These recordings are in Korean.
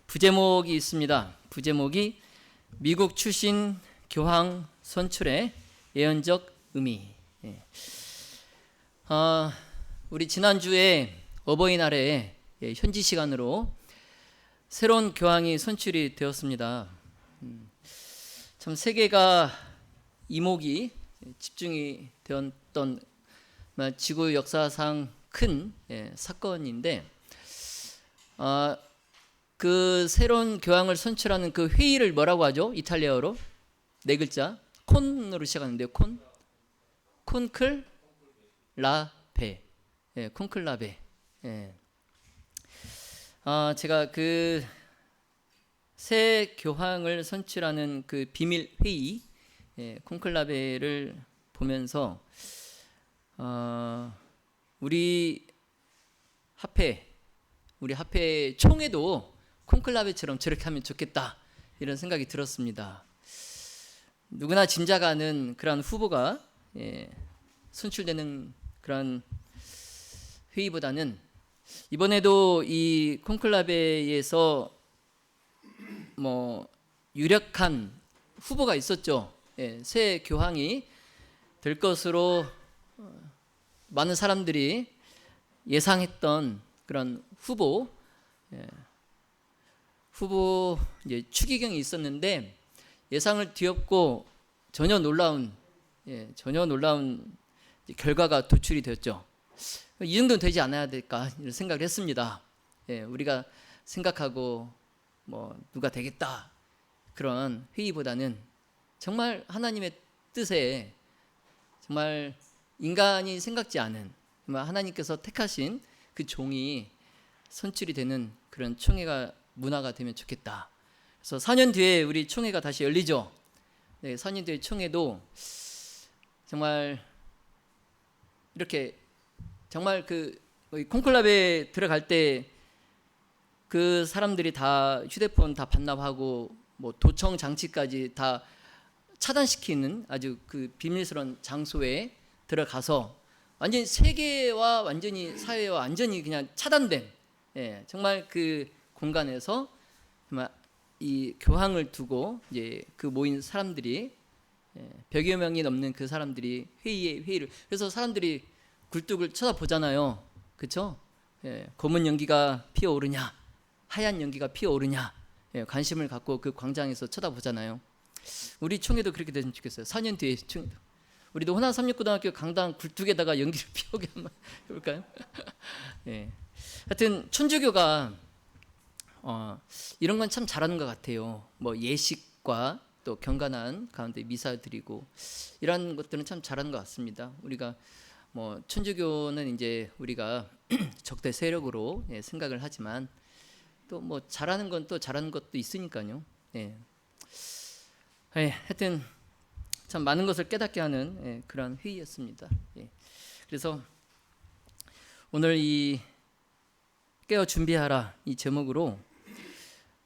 부제목이 있습니다. 부제목이 미국 출신 교황 선출의 예언적 의미. 우리 지난주에 어버이날에 현지 시간으로 새로운 교황이 선출이 되었습니다. 참 세계가 이목이 집중이 되었던 지구 역사상 큰 사건인데, 그 새로운 교황을 선출하는 그 회의를 뭐라고 하죠? 이탈리아어로 네 글자 콘으로 시작하는데요. 콘클라베. 콘클라베. 제가 그 새 교황을 선출하는 그 비밀 회의 콘클라베를 보면서 우리 합회 총회도 콘클라베처럼 저렇게 하면 좋겠다, 이런 생각이 들었습니다. 누구나 짐작 아는 그런 후보가 선출되는 그런 회의보다는 이번에도 이 콘클라베에서 유력한 후보가 있었죠. 새 교황이 될 것으로 많은 사람들이 예상했던 그런 후보 이제 추기경이 있었는데, 예상을 뒤엎고 전혀 놀라운 결과가 도출이 되었죠. 이 정도는 되지 않아야 될까 이런 생각을 했습니다. 우리가 생각하고 누가 되겠다 그런 회의보다는 정말 하나님의 뜻에 정말 인간이 생각지 않은, 정말 하나님께서 택하신 그 종이 선출이 되는 그런 총회가 문화가 되면 좋겠다. 그래서 4년 뒤에 우리 총회가 다시 열리죠. 4년 뒤에 총회도 정말 이렇게 정말 그 콘클라베 들어갈 때 그 사람들이 다 휴대폰 다 반납하고 도청 장치까지 다 차단시키는 아주 그 비밀스러운 장소에 들어가서 완전히 세계와 완전히 사회와 완전히 그냥 차단된, 정말 그 공간에서 정말 이 교황을 두고 이제 그 모인 사람들이 100여 명이 넘는 그 사람들이 회의를, 그래서 사람들이 굴뚝을 쳐다보잖아요. 그렇죠? 검은 연기가 피어오르냐, 하얀 연기가 피어오르냐, 관심을 갖고 그 광장에서 쳐다보잖아요. 우리 총회도 그렇게 됐으면 좋겠어요. 4년 뒤에 총회도. 우리도 호남 삼육고등학교 강당 굴뚝에다가 연기를 피우게 한번 해볼까요? 하여튼 천주교가 이런 건 참 잘하는 것 같아요. 예식과 또 경건한 가운데 미사 드리고 이런 것들은 참 잘하는 것 같습니다. 우리가 천주교는 이제 우리가 적대 세력으로 생각을 하지만 또 잘하는 건 또 잘하는 것도 있으니까요. 하여튼 참 많은 것을 깨닫게 하는 그런 회의였습니다. 그래서 오늘 이 깨어 준비하라 이 제목으로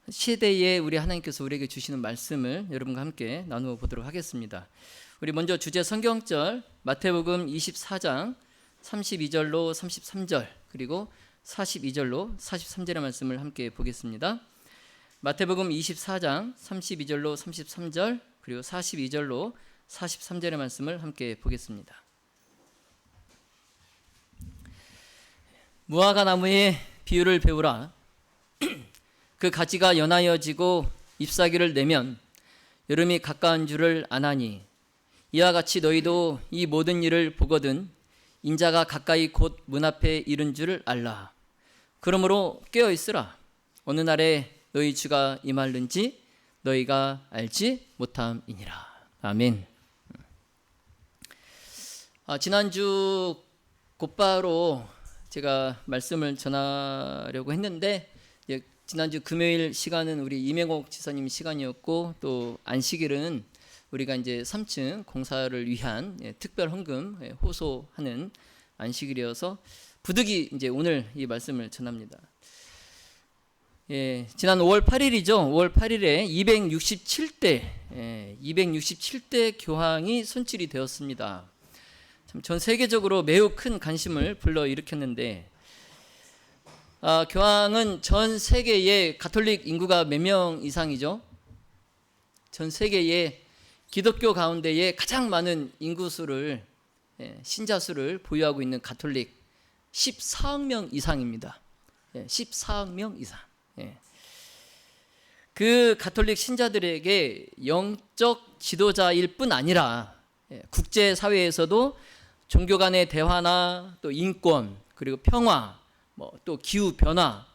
시대에 우리 하나님께서 우리에게 주시는 말씀을 여러분과 함께 나누어 보도록 하겠습니다. 우리 먼저 주제 성경절 마태복음 24장 32절로 33절 그리고 42절로 43절의 말씀을 함께 보겠습니다. 마태복음 24장 32절로 33절 그리고 42절로 43절의 말씀을 함께 보겠습니다. 무화과 나무의 비유를 배우라. 그 가지가 연하여지고 잎사귀를 내면 여름이 가까운 줄을 아나니, 이와 같이 너희도 이 모든 일을 보거든 인자가 가까이 곧 문 앞에 이른 줄을 알라. 그러므로 깨어 있으라. 어느 날에 너희 주가 임할는지 너희가 알지 못함이니라. 아멘. 지난주 곧바로 제가 말씀을 전하려고 했는데, 지난주 금요일 시간은 우리 이명옥 지사님 시간이었고, 또 안식일은 우리가 이제 3층 공사를 위한 특별 헌금 호소하는 안식일이어서 부득이 이제 오늘 이 말씀을 전합니다. 지난 5월 8일이죠. 5월 8일에 267대 교황이 선출이 되었습니다. 참 전 세계적으로 매우 큰 관심을 불러일으켰는데, 교황은 전 세계의 가톨릭 인구가 몇 명 이상이죠? 전 세계의 기독교 가운데에 가장 많은 인구수를, 신자 수를 보유하고 있는 가톨릭 14억 명 이상입니다. 14억 명 이상. 그 가톨릭 신자들에게 영적 지도자일 뿐 아니라 국제사회에서도 종교 간의 대화나 또 인권, 그리고 평화, 또 기후 변화,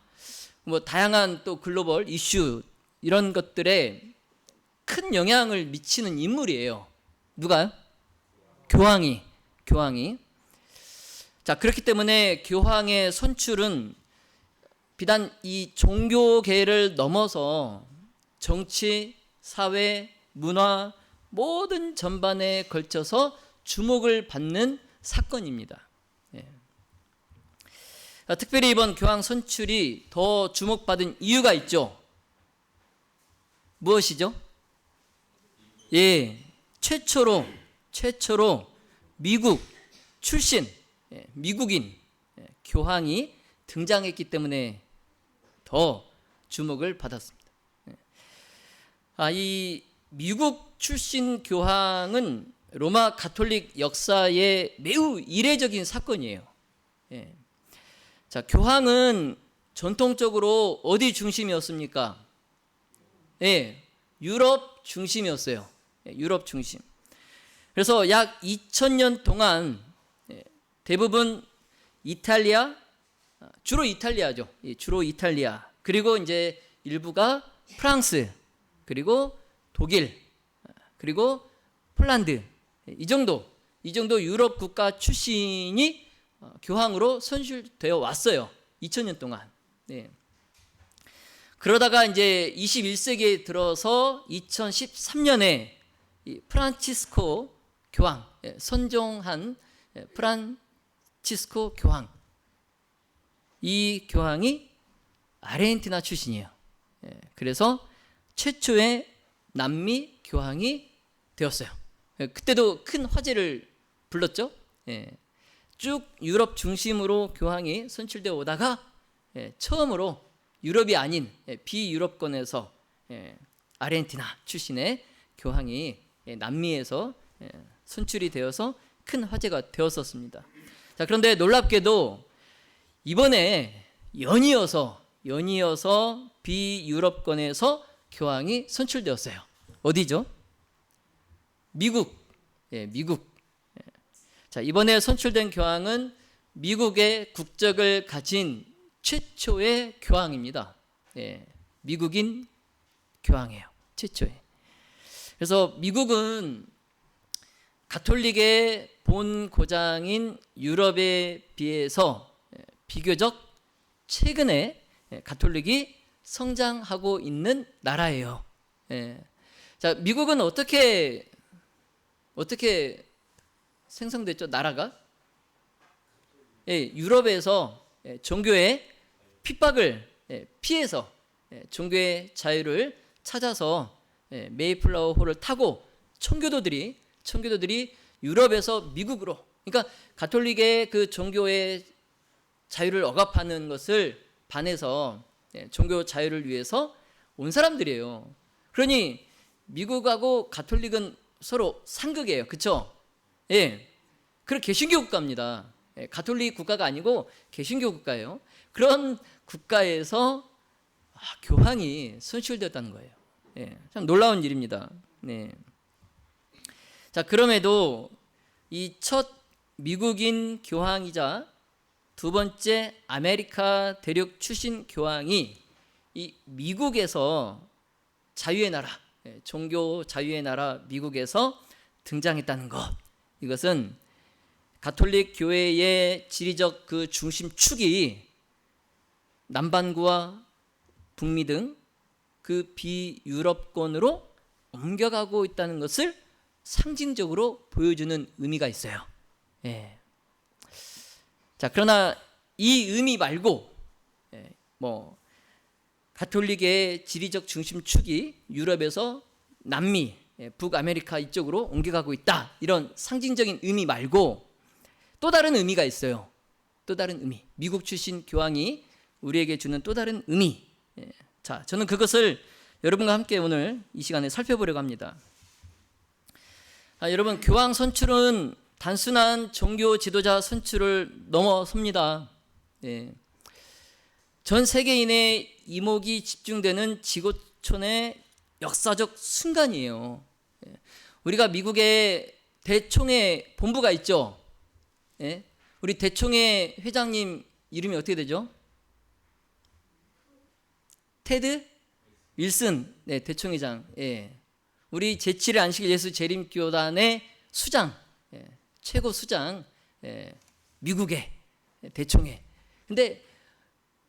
다양한 또 글로벌 이슈, 이런 것들에 큰 영향을 미치는 인물이에요. 누가요? 교황이. 자, 그렇기 때문에 교황의 선출은 비단 이 종교계를 넘어서 정치, 사회, 문화 모든 전반에 걸쳐서 주목을 받는 사건입니다. 특별히 이번 교황 선출이 더 주목받은 이유가 있죠. 무엇이죠? 최초로 미국 출신, 미국인 교황이 등장했기 때문에 더 주목을 받았습니다. 이 미국 출신 교황은 로마 가톨릭 역사에 매우 이례적인 사건이에요. 자, 교황은 전통적으로 어디 중심이었습니까? 유럽 중심이었어요. 유럽 중심. 그래서 약 2000년 동안 대부분 이탈리아, 주로 이탈리아죠. 주로 이탈리아. 그리고 이제 일부가 프랑스, 그리고 독일, 그리고 폴란드. 이 정도 유럽 국가 출신이 교황으로 선출되어 왔어요. 2000년 동안. 그러다가 이제 21세기에 들어서 2013년에 프란치스코 교황, 선종한 프란치스코 교황, 이 교황이 아르헨티나 출신이에요. 그래서 최초의 남미 교황이 되었어요. 그때도 큰 화제를 불렀죠. 쭉 유럽 중심으로 교황이 선출되어 오다가 처음으로 유럽이 아닌 비유럽권에서 아르헨티나 출신의 교황이 남미에서 선출이 되어서 큰 화제가 되었었습니다. 자, 그런데 놀랍게도 이번에 연이어서 비유럽권에서 교황이 선출되었어요. 어디죠? 미국. 자, 이번에 선출된 교황은 미국의 국적을 가진 최초의 교황입니다. 미국인 교황이에요. 최초의. 그래서 미국은 가톨릭의 본 고장인 유럽에 비해서 비교적 최근에 가톨릭이 성장하고 있는 나라예요. 자, 미국은 어떻게 생성됐죠? 나라가? 유럽에서 종교의 핍박을 피해서 종교의 자유를 찾아서 메이플라워 호를 타고 청교도들이 유럽에서 미국으로, 그러니까 가톨릭의 그 종교의 자유를 억압하는 것을 반해서 종교 자유를 위해서 온 사람들이에요. 그러니 미국하고 가톨릭은 서로 상극이에요. 그렇죠? 그리고 개신교 국가입니다. 가톨릭 국가가 아니고 개신교 국가예요. 그런 국가에서 교황이 선출되었다는 거예요. 참 놀라운 일입니다. 자, 그럼에도 이 첫 미국인 교황이자 두 번째 아메리카 대륙 출신 교황이 이 미국에서 자유의 나라, 종교 자유의 나라 미국에서 등장했다는 것, 이것은 가톨릭 교회의 지리적 그 중심축이 남반구와 북미 등 그 비유럽권으로 옮겨가고 있다는 것을 상징적으로 보여주는 의미가 있어요. 자, 그러나 이 의미 말고 가톨릭의 지리적 중심축이 유럽에서 남미, 북아메리카 이쪽으로 옮겨가고 있다, 이런 상징적인 의미 말고 또 다른 의미가 있어요. 또 다른 의미. 미국 출신 교황이 우리에게 주는 또 다른 의미. 자, 저는 그것을 여러분과 함께 오늘 이 시간에 살펴보려고 합니다. 여러분, 교황 선출은 단순한 종교 지도자 선출을 넘어섭니다. 전 세계인의 이목이 집중되는 지구촌의 역사적 순간이에요. 우리가 미국에 대총회 본부가 있죠. 우리 대총회 회장님 이름이 어떻게 되죠? 테드 윌슨, 대총회장. 우리 제7회 안식일 예수 재림교단의 수장, 최고 수장, 미국의 대총회. 근데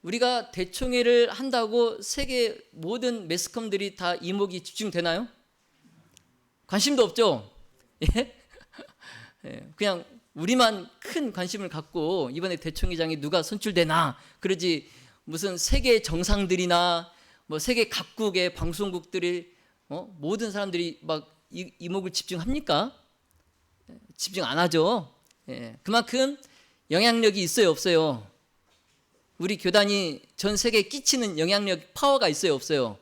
우리가 대총회를 한다고 세계 모든 매스컴들이 다 이목이 집중되나요? 관심도 없죠. 그냥 우리만 큰 관심을 갖고 이번에 대총회장이 누가 선출되나 그러지, 무슨 세계 정상들이나 뭐 세계 각국의 방송국들이 모든 사람들이 막 이목을 집중합니까? 집중 안 하죠. 그만큼 영향력이 있어요, 없어요? 우리 교단이 전 세계에 끼치는 영향력, 파워가 있어요, 없어요?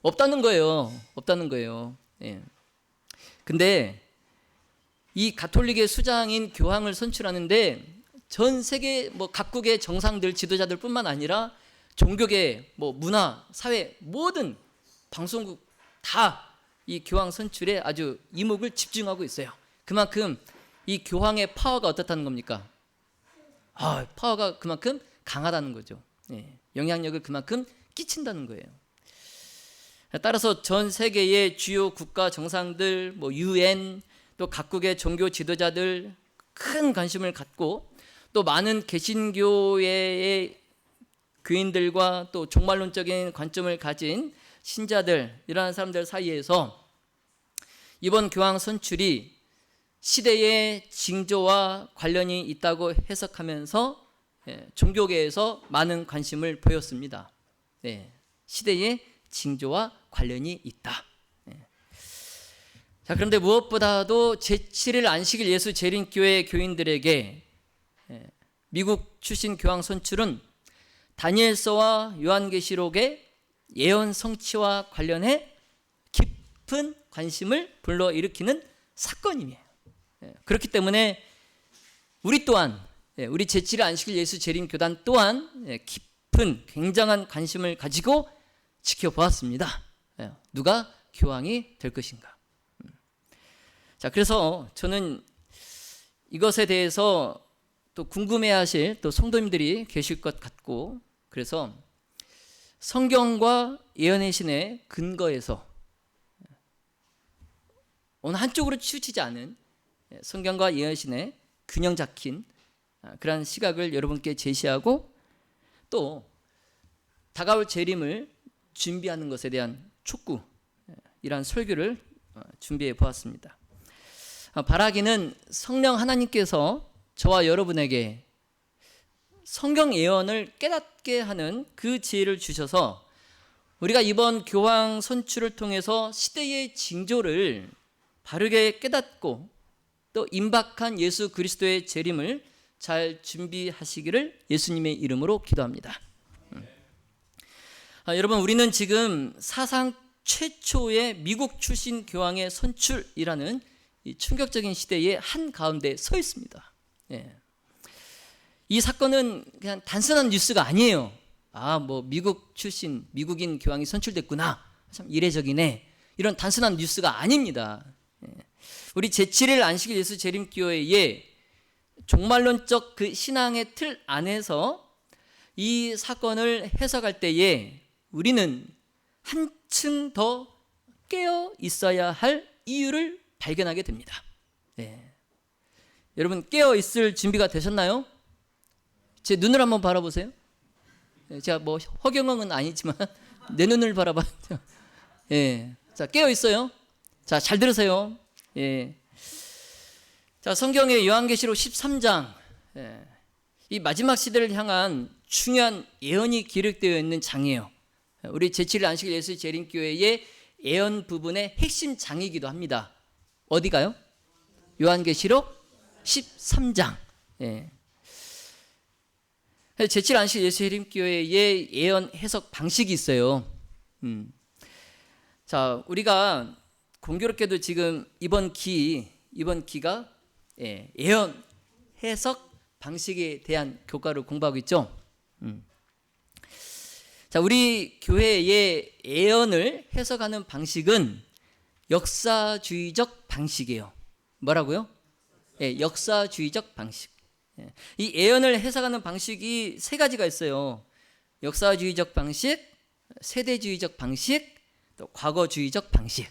없다는 거예요. 없다는 거예요. 근데 이 가톨릭의 수장인 교황을 선출하는데 전 세계 뭐 각국의 정상들, 지도자들뿐만 아니라 종교계, 뭐 문화, 사회 모든 방송국 다 이 교황 선출에 아주 이목을 집중하고 있어요. 그만큼 이 교황의 파워가 어떻다는 겁니까? 파워가 그만큼 강하다는 거죠. 영향력을 그만큼 끼친다는 거예요. 따라서 전 세계의 주요 국가 정상들, 뭐 UN, 또 각국의 종교 지도자들 큰 관심을 갖고, 또 많은 개신교회의 교인들과 또 종말론적인 관점을 가진 신자들, 이러한 사람들 사이에서 이번 교황 선출이 시대의 징조와 관련이 있다고 해석하면서 종교계에서 많은 관심을 보였습니다. 시대의 징조와 관련이 있다. 자, 그런데 무엇보다도 제7일 안식일 예수 재림교회 교인들에게 미국 출신 교황 선출은 다니엘서와 요한계시록의 예언 성취와 관련해 깊은 관심을 불러일으키는 사건이에요. 그렇기 때문에 우리 또한, 우리 제7일 안식일 예수 재림교단 또한 깊은 굉장한 관심을 가지고 지켜보았습니다. 누가 교황이 될 것인가. 자, 그래서 저는 이것에 대해서 또 궁금해하실 또 성도님들이 계실 것 같고, 그래서 성경과 예언의 신의 근거에서 어느 한쪽으로 치우치지 않은 성경과 예언의 신의 균형 잡힌 그러한 시각을 여러분께 제시하고, 또 다가올 재림을 준비하는 것에 대한 촉구, 이러한 설교를 준비해 보았습니다. 바라기는 성령 하나님께서 저와 여러분에게 성경 예언을 깨닫게 하는 그 지혜를 주셔서 우리가 이번 교황 선출을 통해서 시대의 징조를 바르게 깨닫고 또 임박한 예수 그리스도의 재림을 잘 준비하시기를 예수님의 이름으로 기도합니다. 여러분, 우리는 지금 사상 최초의 미국 출신 교황의 선출이라는 이 충격적인 시대의 한가운데 서 있습니다. 이 사건은 그냥 단순한 뉴스가 아니에요. 뭐 미국 출신 미국인 교황이 선출됐구나, 참 이례적이네, 이런 단순한 뉴스가 아닙니다. 우리 제7일 안식일 예수 재림교회의 종말론적 그 신앙의 틀 안에서 이 사건을 해석할 때에 우리는 한층 더 깨어 있어야 할 이유를 발견하게 됩니다. 여러분, 깨어 있을 준비가 되셨나요? 제 눈을 한번 바라보세요. 제가 뭐 허경영은 아니지만 내 눈을 바라봐요. 자, 깨어 있어요. 자, 잘 들으세요. 자, 성경의 요한계시록 13장, 이 마지막 시대를 향한 중요한 예언이 기록되어 있는 장이에요. 우리 제7일 안식일 예수 재림교회의 예언 부분의 핵심 장이기도 합니다. 어디가요? 요한계시록 13장. 제7안식 예수해림교회의 예언 해석 방식이 있어요. 자, 우리가 공교롭게도 지금 이번 기가 예언 해석 방식에 대한 교과를 공부하고 있죠. 자, 우리 교회의 예언을 해석하는 방식은 역사주의적 방식이에요. 뭐라고요? 역사주의적 방식. 이 예언을 해석하는 방식이 세 가지가 있어요. 역사주의적 방식, 세대주의적 방식, 또 과거주의적 방식.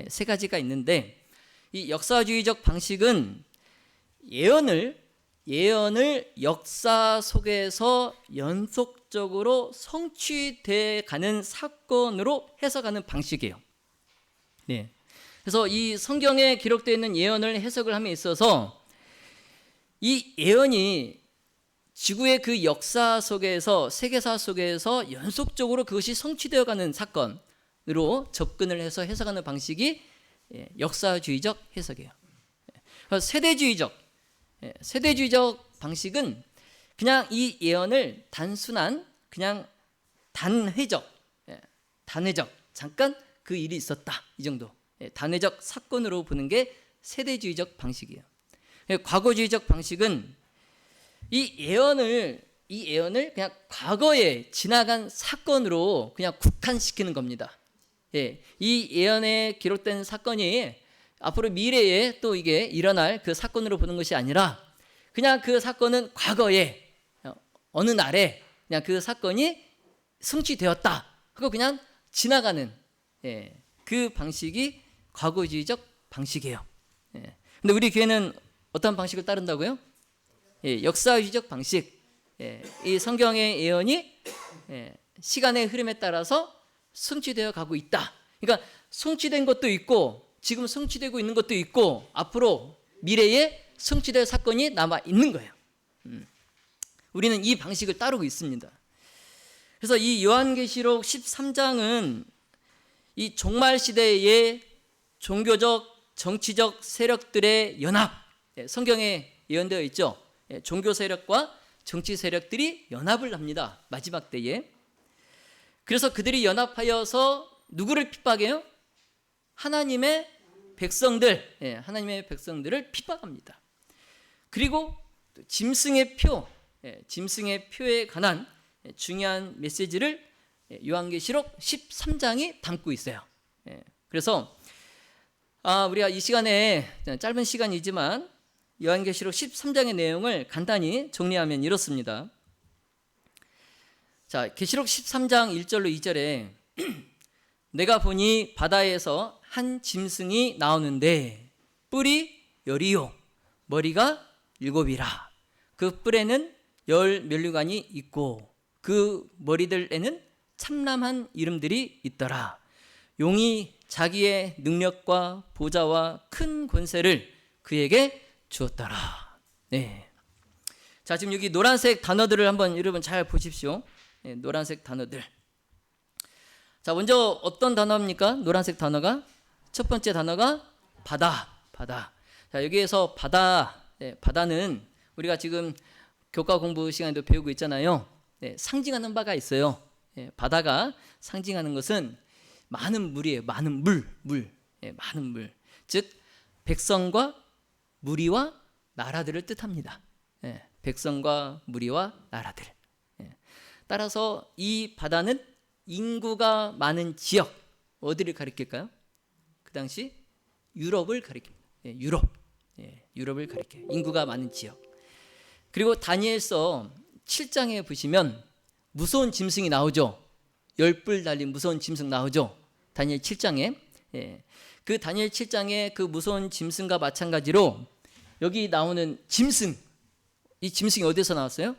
세 가지가 있는데, 이 역사주의적 방식은 예언을 역사 속에서 연속적으로 성취돼 가는 사건으로 해석하는 방식이에요. 그래서 이 성경에 기록되어 있는 예언을 해석을 함에 있어서 이 예언이 지구의 그 역사 속에서, 세계사 속에서 연속적으로 그것이 성취되어 가는 사건으로 접근을 해서 해석하는 방식이 역사주의적 해석이에요. 세대주의적 방식은 그냥 이 예언을 단순한 그냥 단회적 잠깐 그 일이 있었다, 이 정도 단회적 사건으로 보는 게 세대주의적 방식이에요. 과거주의적 방식은 이 예언을 그냥 과거에 지나간 사건으로 그냥 국한시키는 겁니다. 이 예언에 기록된 사건이 앞으로 미래에 또 이게 일어날 그 사건으로 보는 것이 아니라 그냥 그 사건은 과거에 어느 날에 그냥 그 사건이 성취되었다 하고 그냥 지나가는 그 방식이 과거주의적 방식이에요. 근데 우리 교회는 어떤 방식을 따른다고요? 역사주의적 방식. 이 성경의 예언이 시간의 흐름에 따라서 성취되어 가고 있다. 그러니까 성취된 것도 있고 지금 성취되고 있는 것도 있고 앞으로 미래에 성취될 사건이 남아 있는 거예요. 우리는 이 방식을 따르고 있습니다. 그래서 이 요한계시록 13장은 이 종말 시대의 종교적, 정치적 세력들의 연합, 성경에 예언되어 있죠. 종교 세력과 정치 세력들이 연합을 합니다. 마지막 때에. 그래서 그들이 연합하여서 누구를 핍박해요? 하나님의 백성들을 핍박합니다. 그리고 짐승의 표에 관한 중요한 메시지를 요한계시록 13장이 담고 있어요. 그래서 우리가 이 시간에 짧은 시간이지만 요한계시록 13장의 내용을 간단히 정리하면 이렇습니다. 자, 계시록 13장 1절로 2절에 내가 보니 바다에서 한 짐승이 나오는데 뿔이 10이요 머리가 7이라. 그 뿔에는 10 면류관이 있고 그 머리들에는 참남한 이름들이 있더라. 용이 자기의 능력과 보좌와 큰 권세를 그에게 주었더라. 자, 지금 여기 노란색 단어들을 한번 여러분 잘 보십시오. 노란색 단어들. 자, 먼저 어떤 단어입니까? 노란색 단어가 첫 번째 단어가 바다. 자, 여기에서 바다는 우리가 지금 교과 공부 시간에도 배우고 있잖아요. 상징하는 바가 있어요. 바다가 상징하는 것은 많은 물이에요. 많은 물. 많은 물. 즉 백성과 무리와 나라들을 뜻합니다. 백성과 무리와 나라들. 따라서 이 바다는 인구가 많은 지역, 어디를 가리킬까요? 그 당시 유럽을 가리킵니다. 유럽을 가리켜요. 인구가 많은 지역. 그리고 다니엘서 7장에 보시면 무서운 짐승이 나오죠. 10뿔 달린 무서운 짐승 나오죠. 다니엘 7장에. 그 다니엘 7장의 그 무서운 짐승과 마찬가지로 여기 나오는 짐승, 이 짐승이 어디서 나왔어요?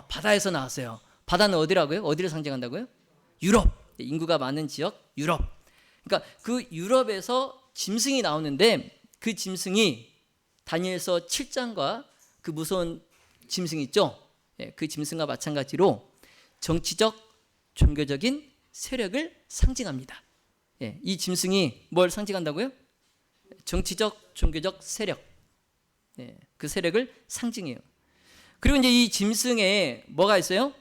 바다에서 나왔어요. 바다는 어디라고요? 어디를 상징한다고요? 유럽. 인구가 많은 지역 유럽. 그러니까 그 유럽에서 짐승이 나오는데 그 짐승이 다니엘서 7장과 그 무서운 짐승 있죠? 그 짐승과 마찬가지로 정치적, 종교적인 세력을 상징합니다. 이 짐승이 뭘 상징한다고요? 정치적, 종교적 세력. 그 세력을 상징해요. 그리고 이제 이 짐승에 뭐가 있어요?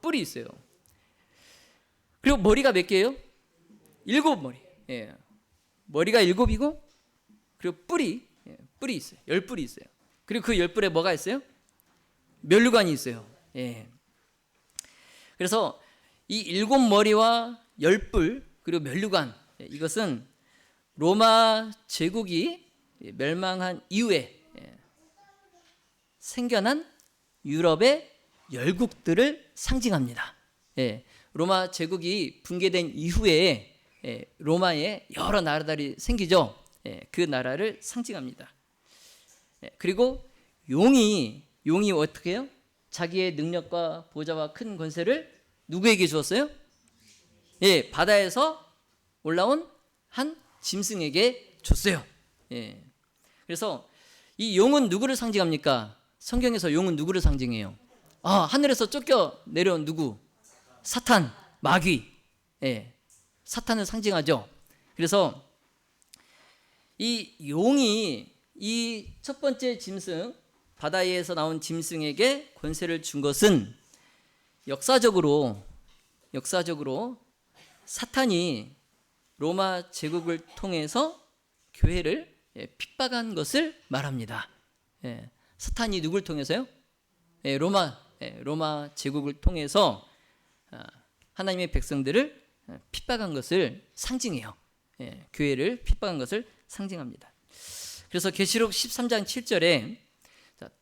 뿔이 있어요. 그리고 머리가 몇 개예요? 7머리. 예. 머리가 7이고, 그리고 뿔이 있어요. 10뿔이 있어요. 그리고 그 10뿔에 뭐가 있어요? 면류관이 있어요. 예. 그래서 이 7머리와 10뿔 그리고 면류관, 이것은 로마 제국이 멸망한 이후에 생겨난 유럽의 열국들을 상징합니다. 예. 로마 제국이 붕괴된 이후에 로마에 여러 나라들이 생기죠. 그 나라를 상징합니다. 그리고 용이 어떻게 해요? 자기의 능력과 보좌와 큰 권세를 누구에게 주었어요? 예, 바다에서 올라온 한 짐승에게 줬어요. 예. 그래서 이 용은 누구를 상징합니까? 성경에서 용은 누구를 상징해요? 하늘에서 쫓겨 내려온 누구? 사탄, 마귀. 예. 사탄을 상징하죠. 그래서 이 용이 이 첫 번째 짐승, 바다에서 나온 짐승에게 권세를 준 것은 역사적으로 사탄이 로마 제국을 통해서 교회를 핍박한 것을 말합니다. 사탄이 누굴 통해서요? 로마 제국을 통해서 하나님의 백성들을 핍박한 것을 상징해요. 교회를 핍박한 것을 상징합니다. 그래서 계시록 13장 7절에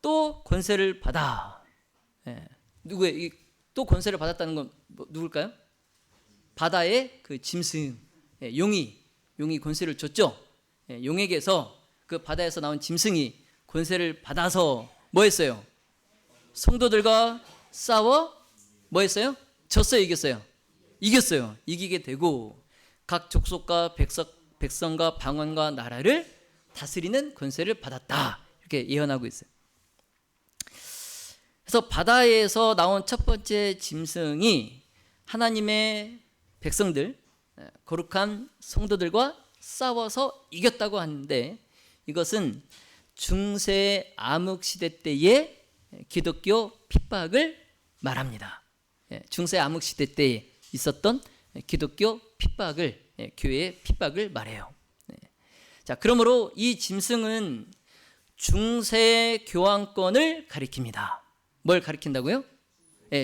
또 권세를 받아. 누구의 또 권세를 받았다는 건 누굴까요? 바다의 그 짐승, 용이 권세를 줬죠. 용에게서 그 바다에서 나온 짐승이 권세를 받아서 뭐 했어요? 성도들과 싸워 뭐 했어요? 졌어요, 이겼어요? 이겼어요. 이기게 되고 각 족속과 백성과 방언과 나라를 다스리는 권세를 받았다. 이렇게 예언하고 있어요. 그래서 바다에서 나온 첫 번째 짐승이 하나님의 백성들, 거룩한 성도들과 싸워서 이겼다고 하는데, 이것은 중세 암흑 시대 때의 기독교 핍박을 말합니다. 중세 암흑 시대 때에 있었던 기독교 핍박을, 교회의 핍박을 말해요. 자, 그러므로 이 짐승은 중세 교황권을 가리킵니다. 뭘 가리킨다고요?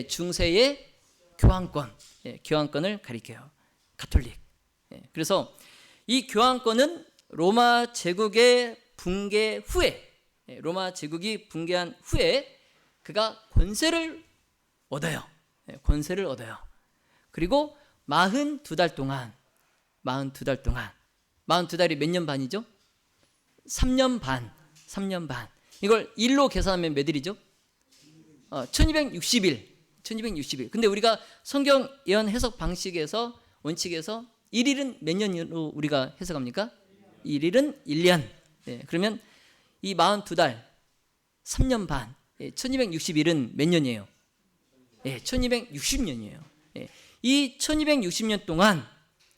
중세의 교황권을 가리켜요. 가톨릭. 그래서 이 교황권은 로마 제국의 붕괴 후에, 로마 제국이 붕괴한 후에 그가 권세를 얻어요. 권세를 얻어요. 그리고 42달 동안 42달이 몇 년 반이죠? 3년 반. 이걸 일로 계산하면 몇 일이죠? 1260일. 근데 우리가 성경 예언 해석 방식에서, 원칙에서 1일은 몇 년으로 우리가 해석합니까? 1일은 1년. 그러면 이 42달 3년 반, 1260일은 몇 년이에요? 1260년이에요. 이 1260년 동안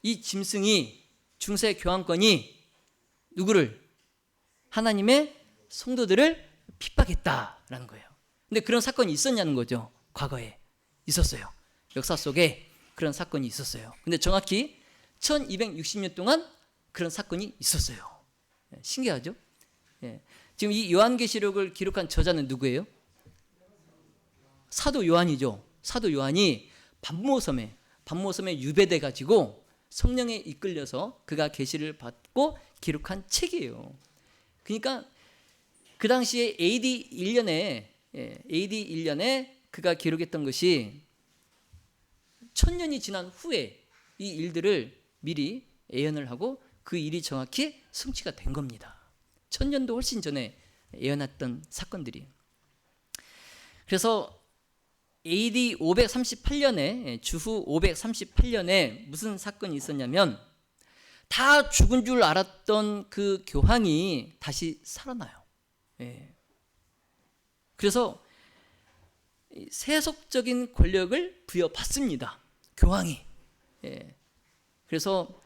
이 짐승이, 중세 교황권이 누구를? 하나님의 성도들을 핍박했다라는 거예요. 근데 그런 사건이 있었냐는 거죠. 과거에 있었어요. 역사 속에 그런 사건이 있었어요. 근데 정확히 1260년 동안 그런 사건이 있었어요. 신기하죠? 지금 이 요한계시록을 기록한 저자는 누구예요? 사도 요한이죠. 사도 요한이 반모섬에 유배돼 가지고 성령에 이끌려서 그가 계시를 받고 기록한 책이에요. 그러니까 그 당시에 AD 1년에 그가 기록했던 것이 1000년이 지난 후에 이 일들을 미리 예언을 하고 그 일이 정확히 성취가 된 겁니다. 1000년도 훨씬 전에 예언했던 사건들이. 그래서 AD 538년에, 주후 538년에 무슨 사건이 있었냐면, 다 죽은 줄 알았던 그 교황이 다시 살아나요. 그래서 세속적인 권력을 부여받습니다. 교황이. 그래서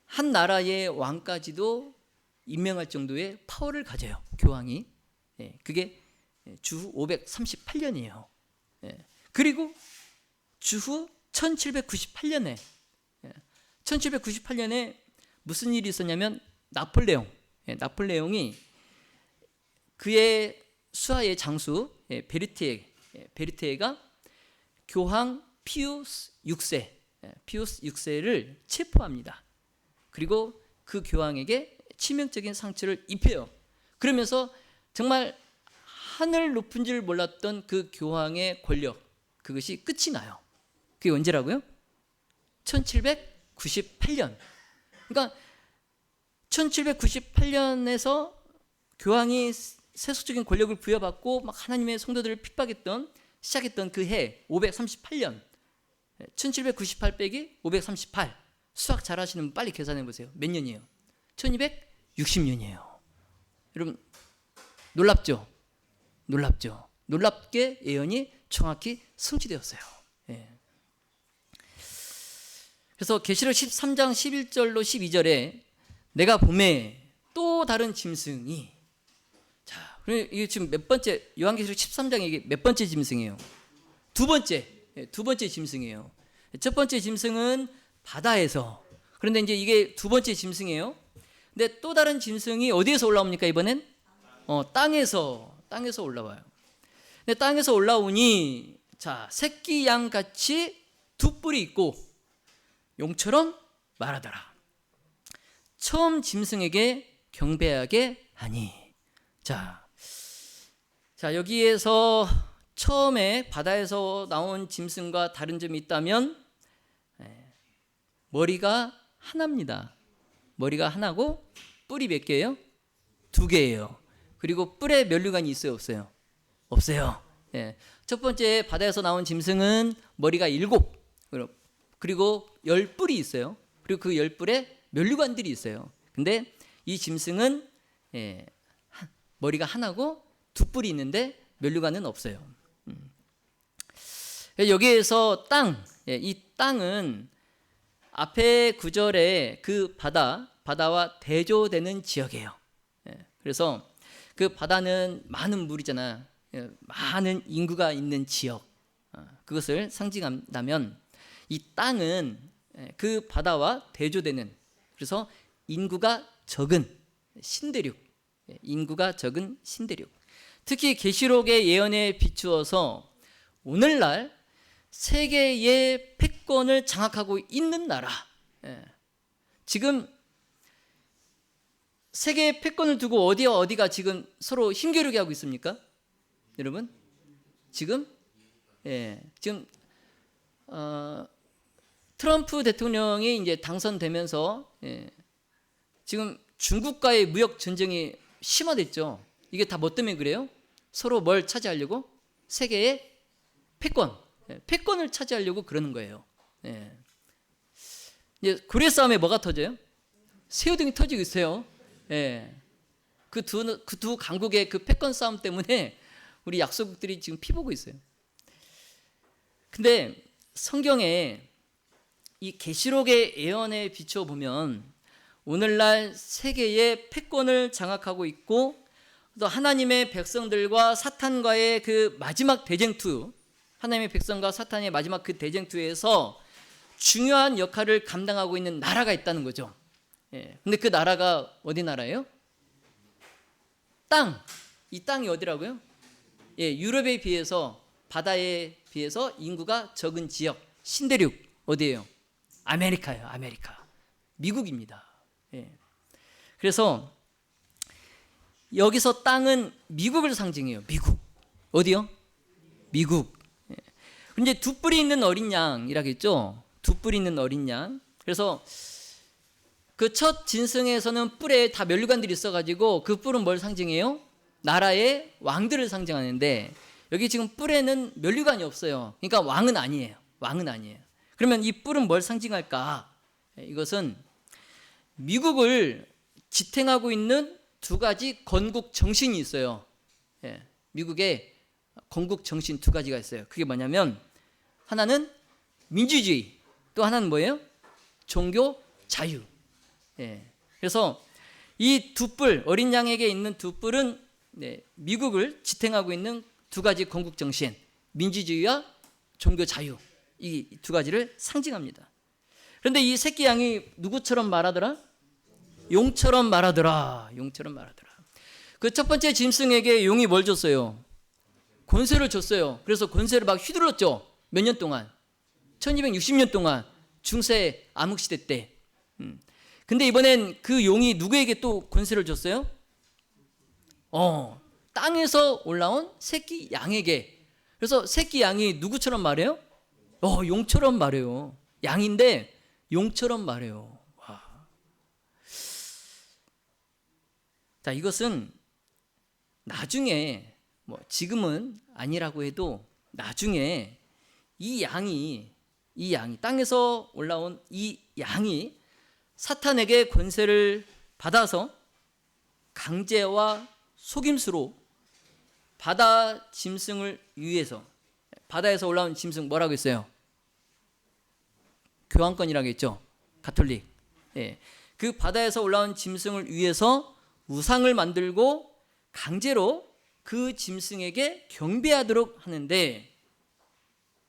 한 나라의 왕까지도 임명할 정도의 파워를 가져요. 교황이. 그게 주후 538년이에요. 그리고 주후 1798년에 1798년에 무슨 일이 있었냐면 나폴레옹이 그의 수하의 장수 베르티에가 교황 피우스 6세를 체포합니다. 그리고 그 교황에게 치명적인 상처를 입혀요. 그러면서 정말 하늘 높은 줄 몰랐던 그 교황의 권력, 그것이 끝이 나요. 그게 언제라고요? 1798년. 그러니까 1798년에서 교황이 세속적인 권력을 부여받고 막 하나님의 성도들을 시작했던 그 해 538년, 1798 빼기 538, 수학 잘하시는 분 빨리 계산해 보세요. 몇 년이에요? 1260년이에요. 여러분 놀랍죠? 놀랍게 예언이 정확히 성취되었어요. 그래서 계시록 13장 11절로 12절에 내가 봄에 또 다른 짐승이, 자, 이게 지금 몇 번째, 요한계시록 13장에 이게 몇 번째 짐승이에요? 두 번째 짐승이에요. 첫 번째 짐승은 바다에서, 그런데 이제 이게 두 번째 짐승이에요. 근데 또 다른 짐승이 어디에서 올라옵니까 이번엔? 땅에서 올라와요. 근데 땅에서 올라오니, 자, 새끼 양 같이 두 뿔이 있고 용처럼 말하더라. 처음 짐승에게 경배하게 하니. 자, 여기에서 처음에 바다에서 나온 짐승과 다른 점이 있다면 머리가 하나입니다. 머리가 하나고 뿔이 몇 개예요? 두 개예요. 그리고 뿔에 면류관이 있어요, 없어요? 없어요. 첫 번째 바다에서 나온 짐승은 머리가 7, 그리고 10뿔이 있어요. 그리고 그 10뿔에 면류관들이 있어요. 근데 이 짐승은 머리가 하나고 두 뿔이 있는데 면류관은 없어요. 여기에서 이 땅은 앞에 구절에 그 바다와 대조되는 지역이에요. 그래서 그 바다는 많은 물이잖아요. 많은 인구가 있는 지역, 그것을 상징한다면 이 땅은 그 바다와 대조되는, 그래서 인구가 적은 신대륙, 특히 계시록의 예언에 비추어서 오늘날 세계의 패권을 장악하고 있는 나라, 지금 세계의 패권을 두고 어디와 어디가 지금 서로 힘겨루게 하고 있습니까? 여러분, 지금 트럼프 대통령이 이제 당선되면서 지금 중국과의 무역 전쟁이 심화됐죠. 이게 다 뭐 때문에 그래요? 서로 뭘 차지하려고? 세계의 패권을 차지하려고 그러는 거예요. 이제 고래 싸움에 뭐가 터져요? 새우등이 터지고 있어요. 그 두 강국의 그 패권 싸움 때문에 우리 약소국들이 지금 피보고 있어요. 근데 성경에 이 계시록의 예언에 비춰 보면 오늘날 세계의 패권을 장악하고 있고, 또 하나님의 백성들과 사탄과의 그 마지막 대쟁투, 하나님의 백성과 사탄의 마지막 그 대쟁투에서 중요한 역할을 감당하고 있는 나라가 있다는 거죠. 근데 그 나라가 어디 나라예요? 이 땅이 어디라고요? 유럽에 비해서, 바다에 비해서 인구가 적은 지역, 신대륙 어디예요? 아메리카예요. 미국입니다. 그래서 여기서 땅은 미국을 상징해요. 미국. 어디요? 미국. 근데 두 뿔이 있는 어린 양이라고 했죠. 두 뿔이 있는 어린 양. 그래서 그 첫 진승에서는 뿔에 다 면류관들이 있어가지고 그 뿔은 뭘 상징해요? 나라의 왕들을 상징하는데, 여기 지금 뿔에는 면류관이 없어요. 그러니까 왕은 아니에요. 그러면 이 뿔은 뭘 상징할까? 이것은 미국을 지탱하고 있는 두 가지 건국 정신이 있어요. 미국의 건국 정신 두 가지가 있어요. 그게 뭐냐면 하나는 민주주의, 또 하나는 뭐예요? 종교 자유. 그래서 이 두 뿔, 어린 양에게 있는 두 뿔은 미국을 지탱하고 있는 두 가지 건국 정신, 민주주의와 종교 자유, 이 두 가지를 상징합니다. 그런데 이 새끼 양이 누구처럼 말하더라? 용처럼 말하더라. 용처럼 말하더라. 그 첫 번째 짐승에게 용이 뭘 줬어요? 권세를 줬어요. 그래서 권세를 막 휘둘렀죠. 몇 년 동안? 1260년 동안 중세 암흑시대 때. 근데 이번엔 그 용이 누구에게 또 권세를 줬어요? 땅에서 올라온 새끼 양에게. 그래서 새끼 양이 누구처럼 말해요? 용처럼 말해요. 양인데 용처럼 말해요. 와. 자, 이것은 나중에 지금은 아니라고 해도 나중에 이 양이 땅에서 올라온 이 양이 사탄에게 권세를 받아서 강제와 속임수로 바다 짐승을 위해서, 바다에서 올라온 짐승 뭐라고 했어요? 교황권이라고 했죠. 가톨릭. 그 바다에서 올라온 짐승을 위해서 우상을 만들고 강제로 그 짐승에게 경배하도록 하는데,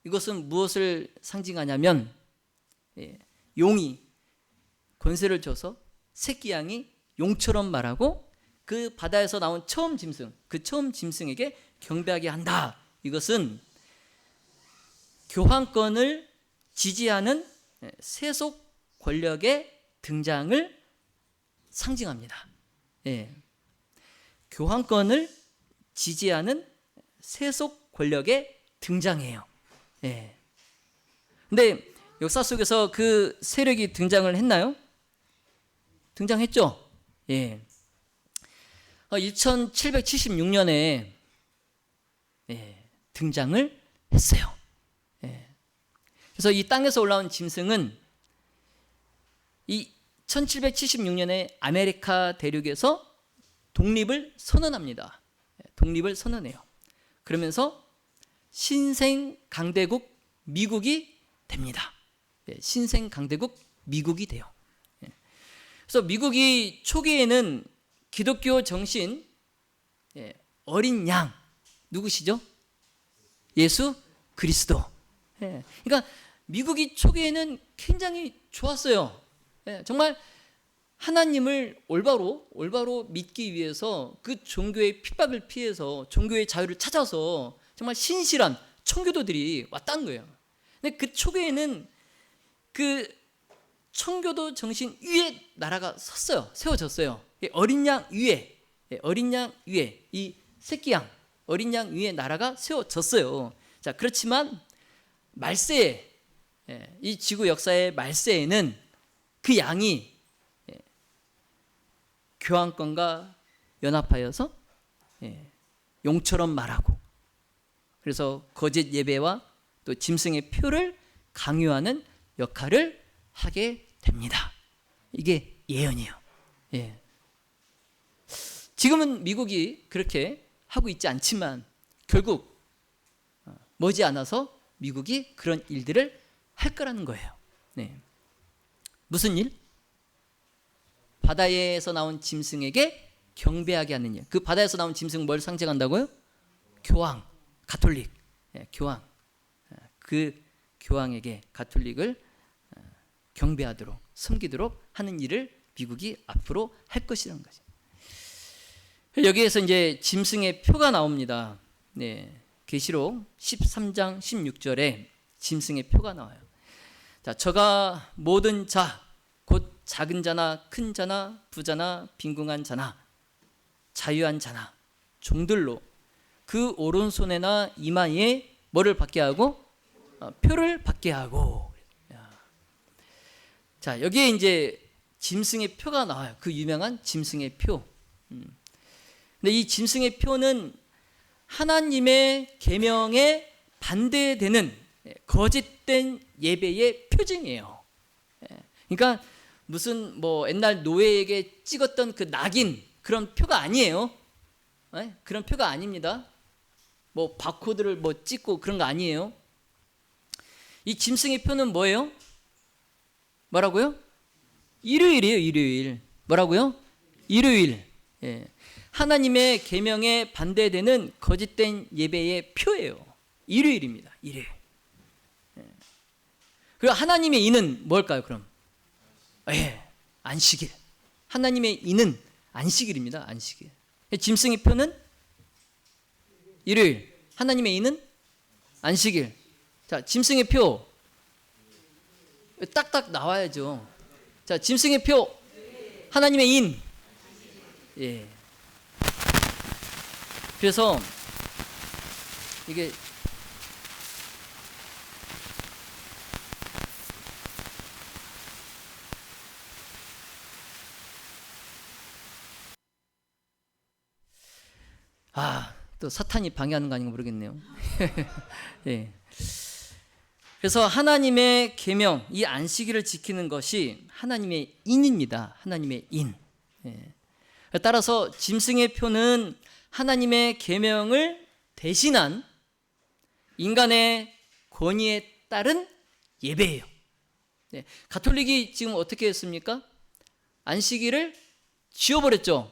이것은 무엇을 상징하냐면 용이 권세를 줘서 새끼 양이 용처럼 말하고 그 바다에서 나온 처음 짐승, 그 처음 짐승에게 경배하게 한다. 이것은 교황권을 지지하는 세속 권력의 등장을 상징합니다. 교황권을 지지하는 세속 권력의 등장이에요. 근데 역사 속에서 그 세력이 등장을 했나요? 등장했죠. 1776년에 등장을 했어요. 그래서 이 땅에서 올라온 짐승은 이 1776년에 아메리카 대륙에서 독립을 선언합니다. 독립을 선언해요. 그러면서 신생 강대국 미국이 됩니다. 신생 강대국 미국이 돼요. 그래서 미국이 초기에는 기독교 정신, 어린 양, 누구시죠? 예수 그리스도. 그러니까 미국이 초기에는 굉장히 좋았어요. 정말 하나님을 올바로 믿기 위해서 그 종교의 핍박을 피해서 종교의 자유를 찾아서 정말 신실한 청교도들이 왔다는 거예요. 근데 그 초기에는 그 청교도 정신 위에 나라가 섰어요. 세워졌어요. 어린 양 위에, 이 새끼 양, 어린 양 위에 나라가 세워졌어요. 자, 그렇지만 말세에, 이 지구 역사의 말세에는 그 양이 교황권과 연합하여서 용처럼 말하고, 그래서 거짓 예배와 또 짐승의 표를 강요하는 역할을 하게 됩니다. 이게 예언이에요. 지금은 미국이 그렇게 하고 있지 않지만 결국 머지않아서 미국이 그런 일들을 할 거라는 거예요. 무슨 일? 바다에서 나온 짐승에게 경배하게 하는 일. 그 바다에서 나온 짐승 뭘 상징한다고요? 교황, 가톨릭. 교황. 그 교황에게 가톨릭을 경배하도록, 섬기도록 하는 일을 미국이 앞으로 할 것이라는 거죠. 여기에서 이제 짐승의 표가 나옵니다. 계시록 13장 16절에 짐승의 표가 나와요. 자, 저가 모든 자, 곧 작은 자나 큰 자나 부자나 빈궁한 자나 자유한 자나 종들로 그 오른손에나 이마에 뭐를 받게 하고? 표를 받게 하고. 자, 여기에 이제 짐승의 표가 나와요. 그 유명한 짐승의 표. 근데 이 짐승의 표는 하나님의 계명에 반대되는 거짓된 예배의 표징이에요. 그러니까 무슨 옛날 노예에게 찍었던 그 낙인, 그런 표가 아니에요. 그런 표가 아닙니다. 바코드를 찍고 그런 거 아니에요. 이 짐승의 표는 뭐예요? 뭐라고요? 일요일이에요. 일요일. 뭐라고요? 일요일. 하나님의 계명에 반대되는 거짓된 예배의 표예요. 일요일입니다. 일요일. 그리고 하나님의 인은 뭘까요? 그럼 안식일. 하나님의 인은 안식일입니다. 안식일. 짐승의 표는 일요일. 하나님의 인은 안식일. 자, 짐승의 표 딱딱 나와야죠. 자, 짐승의 표 하나님의 인. 예. 그래서 이게 또 사탄이 방해하는 거 아닌가 모르겠네요. 예. 그래서 하나님의 계명, 이 안식일을 지키는 것이 하나님의 인입니다. 하나님의 인. 예. 따라서 짐승의 표는 하나님의 계명을 대신한 인간의 권위에 따른 예배예요. 예. 가톨릭이 지금 어떻게 했습니까? 안식일을 지워버렸죠.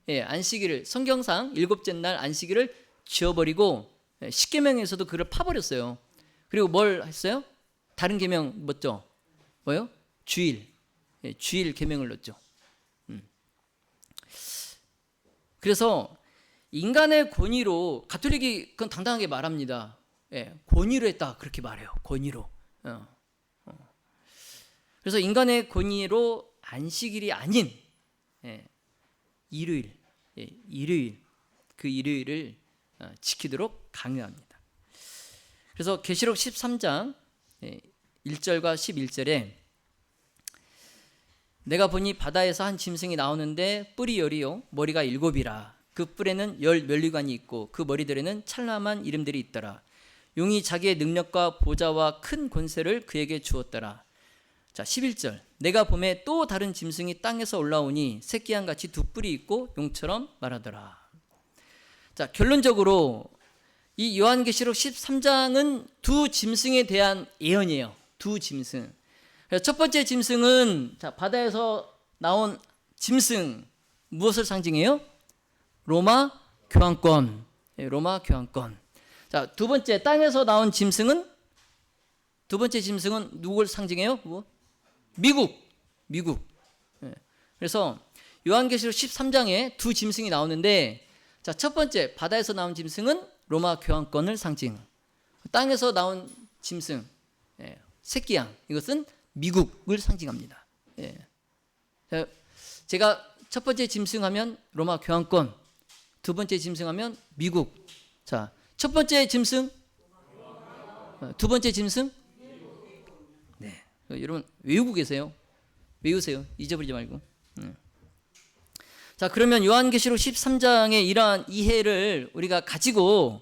예, 안식일을 성경상 일곱째 날 안식일을 지워버리고 십계명에서도 그를 파버렸어요. 그리고 뭘 했어요? 다른 계명 뭐죠? 뭐요? 주일. 예, 주일 계명을 넣었죠. 그래서 인간의 권위로 가톨릭이 그건 당당하게 말합니다. 예, 권위로 했다 그렇게 말해요. 권위로. 그래서 인간의 권위로 안식일이 아닌 일요일, 일요일, 그 일요일을 지키도록 강요합니다. 그래서 계시록 13장 1절과 11절에 내가 보니 바다에서 한 짐승이 나오는데 뿔이 열이요 머리가 7이라 그 뿔에는 10 면류관이 있고 그 머리들에는 찬란한 이름들이 있더라. 용이 자기의 능력과 보좌와 큰 권세를 그에게 주었더라. 자, 11절 내가 봄에 또 다른 짐승이 땅에서 올라오니 새끼양같이 두 뿔이 있고 용처럼 말하더라. 자, 결론적으로 이 요한계시록 13장은 두 짐승에 대한 예언이에요. 두 짐승. 첫 번째 짐승은 자, 바다에서 나온 짐승 무엇을 상징해요? 로마 교황권. 로마 교황권. 자, 두 번째 땅에서 나온 짐승은 두 번째 짐승은 누굴 상징해요? 뭐? 미국. 그래서 요한계시록 13장에 두 짐승이 나오는데 자, 첫 번째 바다에서 나온 짐승은 로마 교황권을 상징. 땅에서 나온 짐승 새끼양 이것은 미국을 상징합니다. 제가 첫 번째 짐승하면 로마 교황권, 두 번째 짐승하면 미국. 자, 첫 번째 짐승, 두 번째 짐승. 네, 여러분 외우고 계세요. 외우세요. 잊어버리지 말고. 자, 그러면 요한계시록 13장의 이러한 이해를 우리가 가지고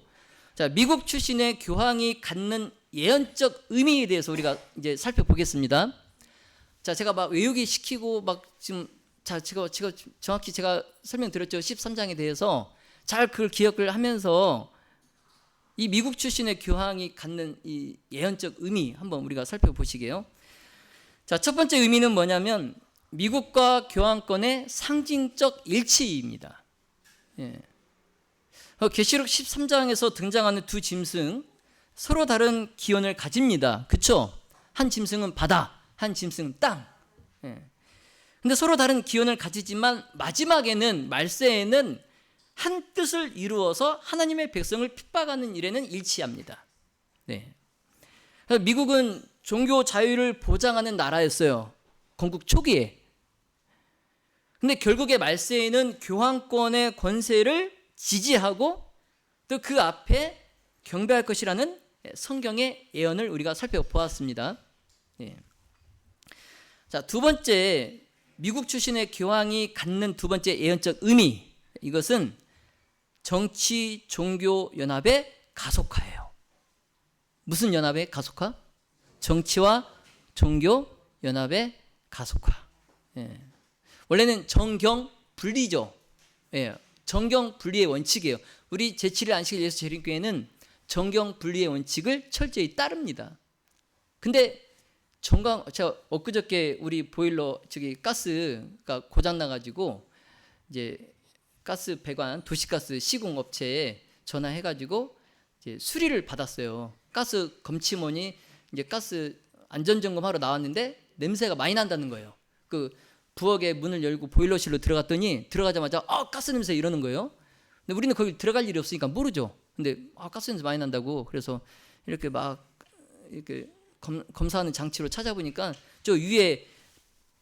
자, 미국 출신의 교황이 갖는 예언적 의미에 대해서 우리가 이제 살펴보겠습니다. 자, 제가 막 외우기 시키고 막 지금 제가 정확히 제가 설명드렸죠. 13장에 대해서 잘 그걸 기억을 하면서 이 미국 출신의 교황이 갖는 이 예언적 의미 한번 우리가 살펴보시게요. 자, 첫 번째 의미는 뭐냐면 미국과 교황권의 상징적 일치입니다. 계시록 13장에서 등장하는 두 짐승 서로 다른 기원을 가집니다. 그렇죠? 한 짐승은 바다, 한 짐승은 땅. 근데 서로 다른 기원을 가지지만 마지막에는 말세에는 한 뜻을 이루어서 하나님의 백성을 핍박하는 일에는 일치합니다. 네. 미국은 종교 자유를 보장하는 나라였어요. 건국 초기에. 근데 결국에 말세에는 교황권의 권세를 지지하고 또 그 앞에 경배할 것이라는 성경의 예언을 우리가 살펴보았습니다. 예. 자, 두 번째 미국 출신의 교황이 갖는 두 번째 예언적 의미, 이것은 정치 종교 연합의 가속화예요. 무슨 연합의 가속화? 정치와 종교 연합의 가속화. 예. 원래는 정경 분리죠. 예. 정경 분리의 원칙이에요. 우리 제7일 안식일 예수 재림교회는 정경 분리의 원칙을 철저히 따릅니다. 근데 제가 엊그저께 우리 보일러 가스가 고장 나가지고 이제 가스 배관 도시가스 시공업체에 전화해가지고 이제 수리를 받았어요. 가스 검침원이 이제 가스 안전점검하러 나왔는데 냄새가 많이 난다는 거예요. 그 부엌에 문을 열고 보일러실로 들어갔더니 들어가자마자 가스 냄새 이러는 거예요. 근데 우리는 거기 들어갈 일이 없으니까 모르죠. 근데 가스 냄새 많이 난다고. 그래서 이렇게 막 이렇게 검사하는 장치로 찾아보니까 저 위에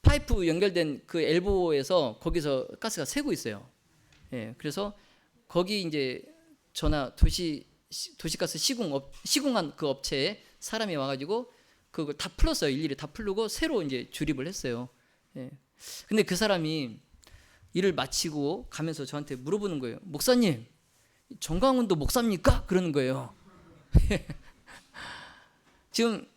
파이프 연결된 그 엘보에서 거기서 가스가 새고 있어요. 예, 그래서 거기 이제 도시가스 시공한 그 업체에 사람이 와가지고 그걸 다 풀었어요. 일일이 다 풀고 새로 이제 주립을 했어요. 예. 근데 그 사람이 일을 마치고 가면서 저한테 물어보는 거예요. 목사님, 정강훈도 목사입니까? 그러는 거예요. 지금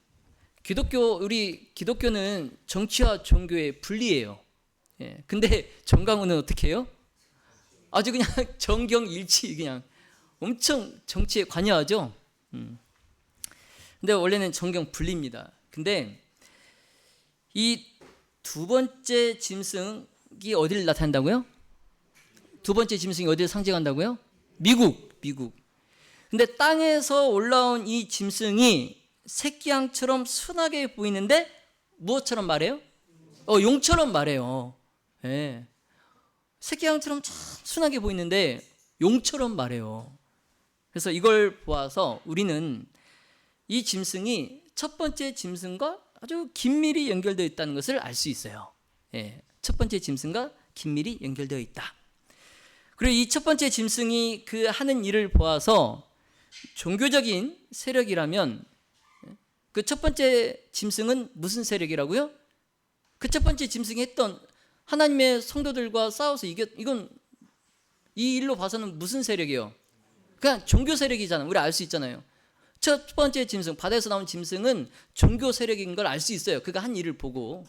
우리 기독교는 정치와 종교의 분리예요. 예. 근데 정강훈은 어떻게 해요? 아주 그냥 정경일치, 그냥 엄청 정치에 관여하죠. 근데 원래는 정경 분리입니다. 근데 이 두 번째 짐승이 어디를 나타낸다고요? 두 번째 짐승이 어디를 상징한다고요? 미국. 근데 땅에서 올라온 이 짐승이 새끼양처럼 순하게 보이는데 무엇처럼 말해요? 용처럼 말해요. 예. 새끼양처럼 참 순하게 보이는데 용처럼 말해요. 그래서 이걸 보아서 우리는 이 짐승이 첫 번째 짐승과 아주 긴밀히 연결되어 있다는 것을 알 수 있어요. 예, 첫 번째 짐승과 긴밀히 연결되어 있다. 그리고 이 첫 번째 짐승이 그 하는 일을 보아서 종교적인 세력이라면 그 첫 번째 짐승은 무슨 세력이라고요? 그 첫 번째 짐승이 했던 하나님의 성도들과 싸워서 이건 이 일로 봐서는 무슨 세력이에요? 그냥 종교 세력이잖아요. 우리 알 수 있잖아요. 첫 번째 짐승, 바다에서 나온 짐승은 종교 세력인 걸 알 수 있어요. 그가 한 일을 보고.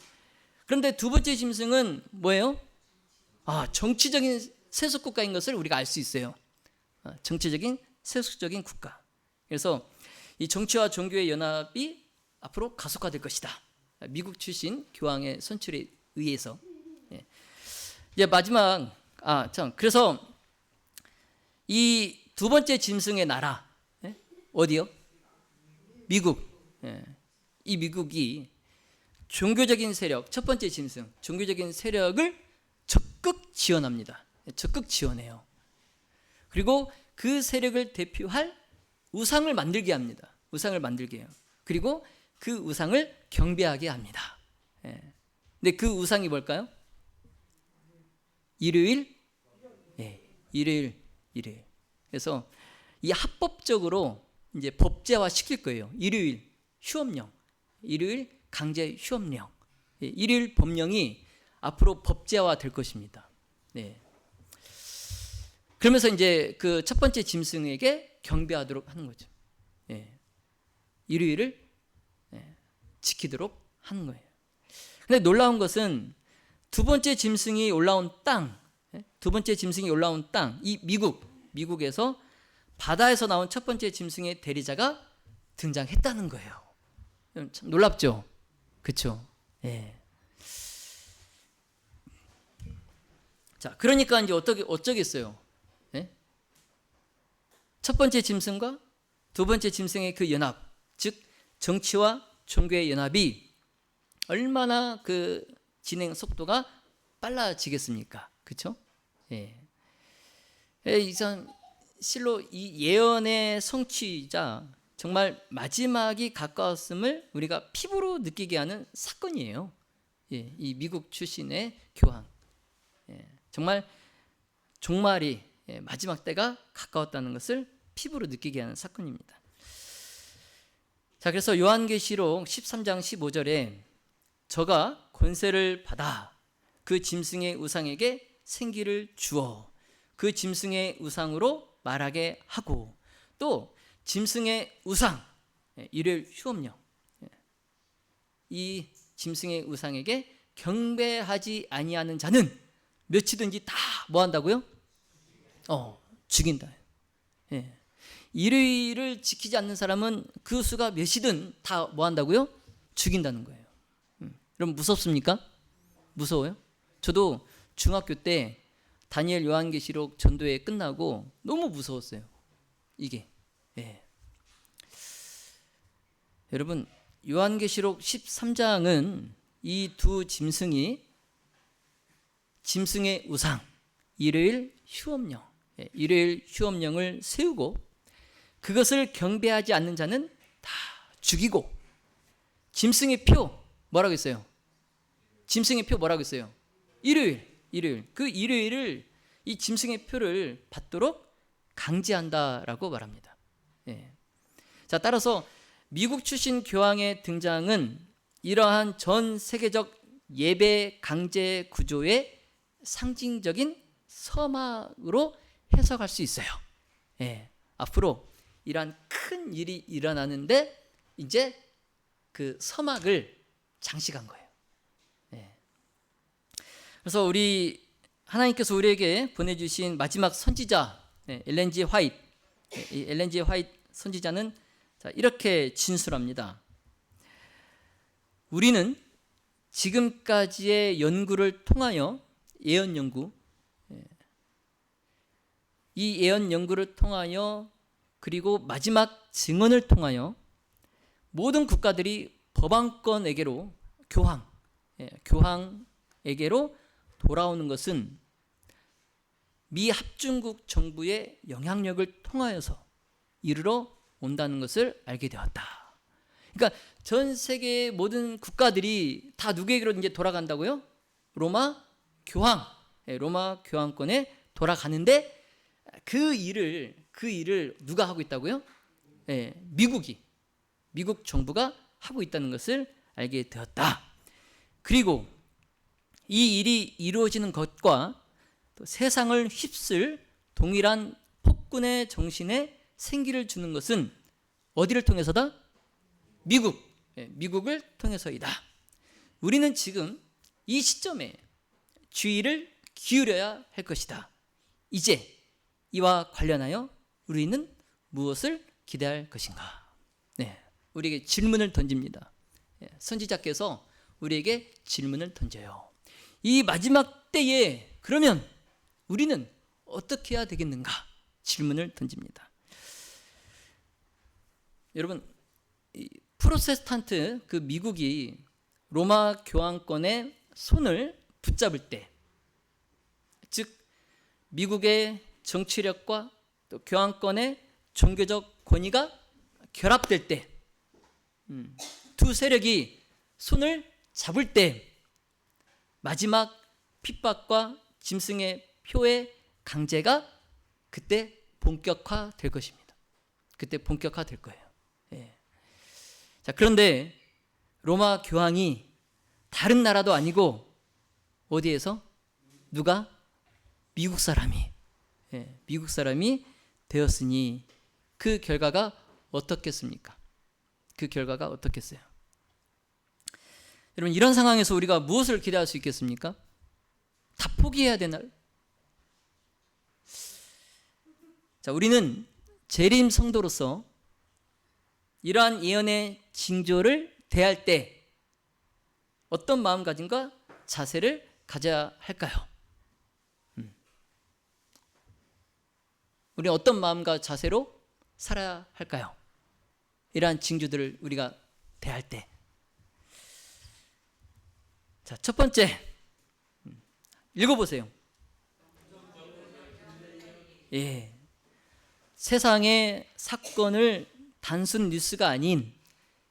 그런데 두 번째 짐승은 뭐예요? 정치적인 세속 국가인 것을 우리가 알 수 있어요. 정치적인 세속적인 국가. 그래서 이 정치와 종교의 연합이 앞으로 가속화될 것이다. 미국 출신 교황의 선출에 의해서. 이제 마지막 그래서 이 두 번째 짐승의 나라 어디요? 미국. 이 미국이 종교적인 세력, 첫 번째 짐승, 종교적인 세력을 적극 지원합니다. 적극 지원해요. 그리고 그 세력을 대표할 우상을 만들게 합니다. 우상을 만들게 해요. 그리고 그 우상을 경배하게 합니다. 근데 그 우상이 뭘까요? 일요일. 일요일. 그래서 이 합법적으로 이제 법제화 시킬 거예요. 일요일 휴업령, 일요일 강제 휴업령, 일요일 법령이 앞으로 법제화 될 것입니다. 그러면서 이제 그 첫 번째 짐승에게 경배하도록 하는 거죠. 일요일을 지키도록 하는 거예요. 근데 놀라운 것은 두 번째 짐승이 올라온 땅, 이 미국에서 바다에서 나온 첫 번째 짐승의 대리자가 등장했다는 거예요. 참 놀랍죠? 그렇죠? 자, 그러니까 이제 어쩌겠어요? 첫 번째 짐승과 두 번째 짐승의 그 연합, 즉 정치와 종교의 연합이 얼마나 그 진행 속도가 빨라지겠습니까? 그렇죠? 실로 이 예언의 성취자, 정말 마지막이 가까웠음을 우리가 피부로 느끼게 하는 사건이에요. 이 미국 출신의 교황. 정말 종말이 마지막 때가 가까웠다는 것을 피부로 느끼게 하는 사건입니다. 자, 그래서 요한계시록 13장 15절에 저가 권세를 받아 그 짐승의 우상에게 생기를 주어 그 짐승의 우상으로 말하게 하고 또 짐승의 우상, 일요일 휴업령, 이 짐승의 우상에게 경배하지 아니하는 자는 몇이든지 다 뭐 한다고요? 죽인다. 일요일을 지키지 않는 사람은 그 수가 몇이든 다 뭐 한다고요? 죽인다는 거예요. 여러분 무섭습니까? 무서워요? 저도 중학교 때 다니엘 요한계시록 전도회 끝나고 너무 무서웠어요. 이게. 예. 여러분, 요한계시록 13장은 이 두 짐승이 짐승의 우상, 일요일 휴업령, 일요일 휴업령을 세우고 그것을 경배하지 않는 자는 다 죽이고, 짐승의 표 뭐라고 했어요? 짐승의 표 뭐라고 했어요? 일요일. 그 일요일을 이 짐승의 표를 받도록 강제한다라고 말합니다. 예. 자, 따라서 미국 출신 교황의 등장은 이러한 전 세계적 예배 강제 구조의 상징적인 서막으로 해석할 수 있어요. 예. 앞으로 이러한 큰 일이 일어나는데 이제 그 서막을 장식한 거예요. 예. 그래서 하나님께서 우리에게 보내주신 마지막 선지자 엘렌 G. 화이트, 이 엘렌 G. 화이트 선지자는 이렇게 진술합니다. 우리는 지금까지의 연구를 통하여 예언 연구, 이 예언 연구를 통하여 그리고 마지막 증언을 통하여 모든 국가들이 법왕권에게로 교황에게로 돌아오는 것은 미 합중국 정부의 영향력을 통하여서 이르러 온다는 것을 알게 되었다. 그러니까 전 세계의 모든 국가들이 다 누구에게로 이제 돌아간다고요? 로마 교황권에 돌아가는데 그 일을 누가 하고 있다고요? 미국 정부가 하고 있다는 것을 알게 되었다. 그리고 이 일이 이루어지는 것과 또 세상을 휩쓸 동일한 폭군의 정신에 생기를 주는 것은 어디를 통해서다? 미국을 통해서이다. 우리는 지금 이 시점에 주의를 기울여야 할 것이다. 이제 이와 관련하여 우리는 무엇을 기대할 것인가? 우리에게 질문을 던집니다. 선지자께서 우리에게 질문을 던져요. 이 마지막 때에 그러면 우리는 어떻게 해야 되겠는가? 질문을 던집니다. 여러분, 프로테스탄트 그 미국이 로마 교황권의 손을 붙잡을 때, 즉 미국의 정치력과 또 교황권의 종교적 권위가 결합될 때, 두 세력이 손을 잡을 때 마지막 핍박과 짐승의 표의 강제가 그때 본격화될 것입니다. 그때 본격화될 거예요. 자, 그런데 로마 교황이 다른 나라도 아니고 어디에서? 누가? 미국 사람이 되었으니 그 결과가 어떻겠습니까? 그 결과가 어떻겠어요? 여러분, 이런 상황에서 우리가 무엇을 기대할 수 있겠습니까? 다 포기해야 되나요? 자, 우리는 재림 성도로서 이러한 예언의 징조를 대할 때 어떤 마음가짐과 자세를 가져야 할까요? 우리는 어떤 마음과 자세로 살아야 할까요? 이러한 징조들을 우리가 대할 때. 자, 첫 번째, 읽어보세요. 세상의 사건을 단순 뉴스가 아닌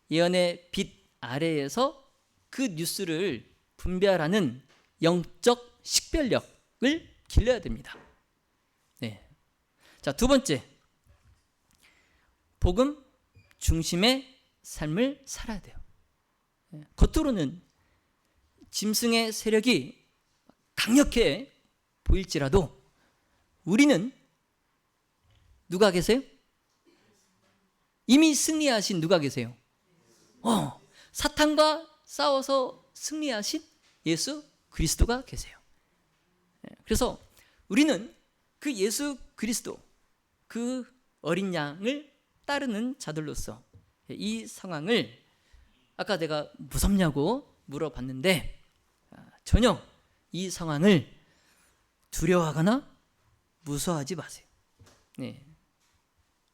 예언의 빛 아래에서 그 뉴스를 분별하는 영적 식별력을 길러야 됩니다. 자, 두 번째, 복음 중심의 삶을 살아야 돼요. 겉으로는 짐승의 세력이 강력해 보일지라도 우리는 누가 계세요? 이미 승리하신 누가 계세요? 사탄과 싸워서 승리하신 예수 그리스도가 계세요. 그래서 우리는 그 예수 그리스도, 그 어린 양을 따르는 자들로서 이 상황을, 아까 내가 무섭냐고 물어봤는데 전혀 이 상황을 두려워하거나 무서워하지 마세요. 네.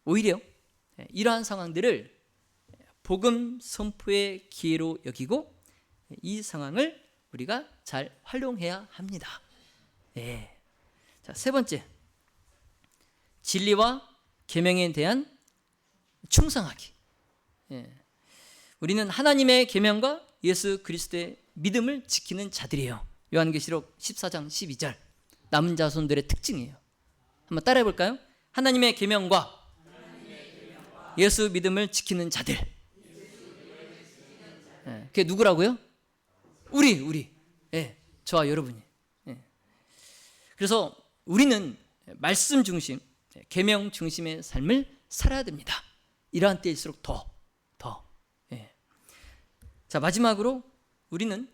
오히려 이러한 상황들을 복음 선포의 기회로 여기고 이 상황을 우리가 잘 활용해야 합니다. 네. 자, 세 번째, 진리와 계명에 대한 충성하기. 예. 우리는 하나님의 계명과 예수 그리스도의 믿음을 지키는 자들이에요. 요한계시록 14장 12절 남은 자손들의 특징이에요. 한번 따라해 볼까요? 하나님의 계명과 예수 믿음을 지키는 자들. 예. 그게 누구라고요? 우리. 예. 저와 여러분이. 예. 그래서 우리는 말씀 중심, 계명 중심의 삶을 살아야 됩니다. 이러한 때일수록 더. 예. 자, 마지막으로 우리는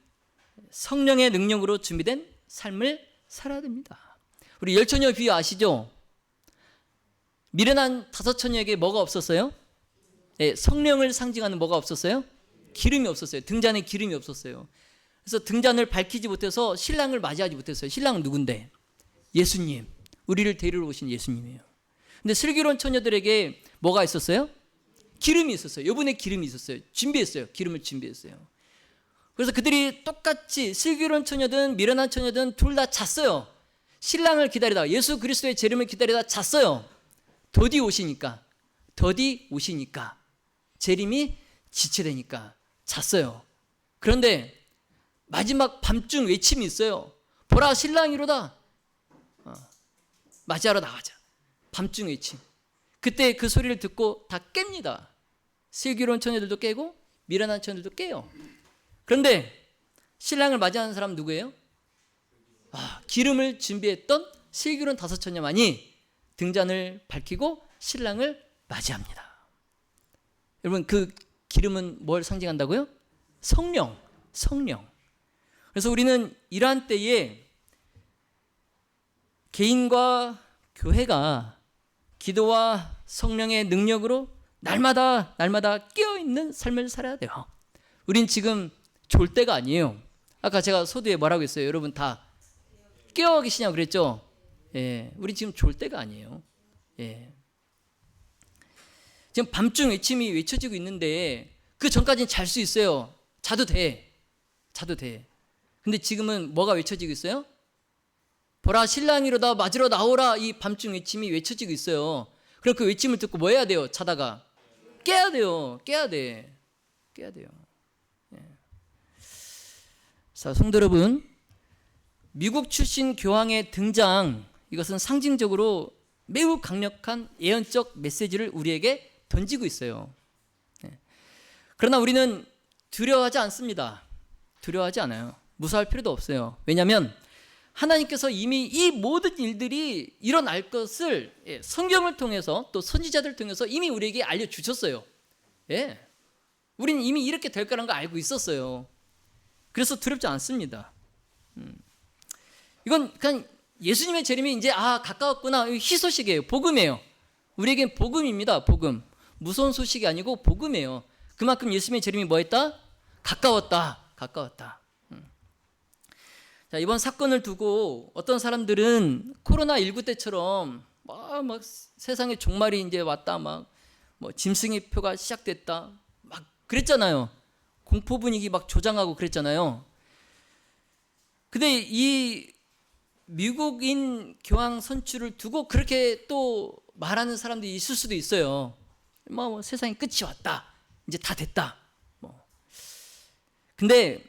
성령의 능력으로 준비된 삶을 살아야 됩니다. 우리 열처녀 비유 아시죠? 미련한 5처녀에게 뭐가 없었어요? 예, 성령을 상징하는 뭐가 없었어요? 기름이 없었어요. 등잔에 기름이 없었어요. 그래서 등잔을 밝히지 못해서 신랑을 맞이하지 못했어요. 신랑은 누군데? 예수님. 우리를 데리러 오신 예수님이에요. 근데 슬기로운 처녀들에게 뭐가 있었어요? 기름이 있었어요. 여분의 기름이 있었어요. 준비했어요. 기름을 준비했어요. 그래서 그들이 똑같이 슬기로운 처녀든 미련한 처녀든 둘 다 잤어요. 신랑을 기다리다 예수 그리스도의 재림을 기다리다 잤어요. 더디 오시니까 재림이 지체되니까 잤어요. 그런데 마지막 밤중 외침이 있어요. 보라 신랑이로다. 맞이하러 나가자. 밤중 외침. 그때 그 소리를 듣고 다 깹니다. 슬기로운 처녀들도 깨고 미련한 처녀들도 깨요. 그런데 신랑을 맞이하는 사람은 누구예요? 기름을 준비했던 슬기로운 5처녀만이 등잔을 밝히고 신랑을 맞이합니다. 여러분, 그 기름은 뭘 상징한다고요? 성령. 그래서 우리는 이러한 때에 개인과 교회가 기도와 성령의 능력으로 날마다 깨어있는 삶을 살아야 돼요. 우린 지금 졸 때가 아니에요. 아까 제가 소두에 뭐라고 했어요? 여러분 다 깨어 계시냐고 그랬죠? 예, 우리 지금 졸 때가 아니에요. 예. 지금 밤중 외침이 외쳐지고 있는데 그 전까지는 잘 수 있어요. 자도 돼. 근데 지금은 뭐가 외쳐지고 있어요? 보라 신랑이로다 맞으러 나오라. 이 밤중 외침이 외쳐지고 있어요. 그럼 그 외침을 듣고 뭐 해야 돼요? 자다가 깨야 돼요. 예. 자, 성도 여러분, 미국 출신 교황의 등장, 이것은 상징적으로 매우 강력한 예언적 메시지를 우리에게 던지고 있어요. 그러나 우리는 두려워하지 않습니다. 두려워하지 않아요. 무서워할 필요도 없어요. 왜냐하면 하나님께서 이미 이 모든 일들이 일어날 것을 성경을 통해서 또 선지자들을 통해서 이미 우리에게 알려주셨어요. 예. 우리는 이미 이렇게 될 거라는 거 알고 있었어요. 그래서 두렵지 않습니다. 이건 그냥 예수님의 재림이 이제 가까웠구나. 희소식이에요. 복음이에요. 우리에겐 복음입니다. 복음. 무서운 소식이 아니고 복음이에요. 그만큼 예수님의 재림이 뭐했다? 가까웠다. 자, 이번 사건을 두고 어떤 사람들은 코로나19 때처럼 막 세상에 종말이 이제 왔다, 뭐 짐승의 표가 시작됐다, 막 그랬잖아요. 공포 분위기 막 조장하고 그랬잖아요. 근데 이 미국인 교황 선출을 두고 그렇게 또 말하는 사람들이 있을 수도 있어요. 뭐 세상에 끝이 왔다, 이제 다 됐다. 근데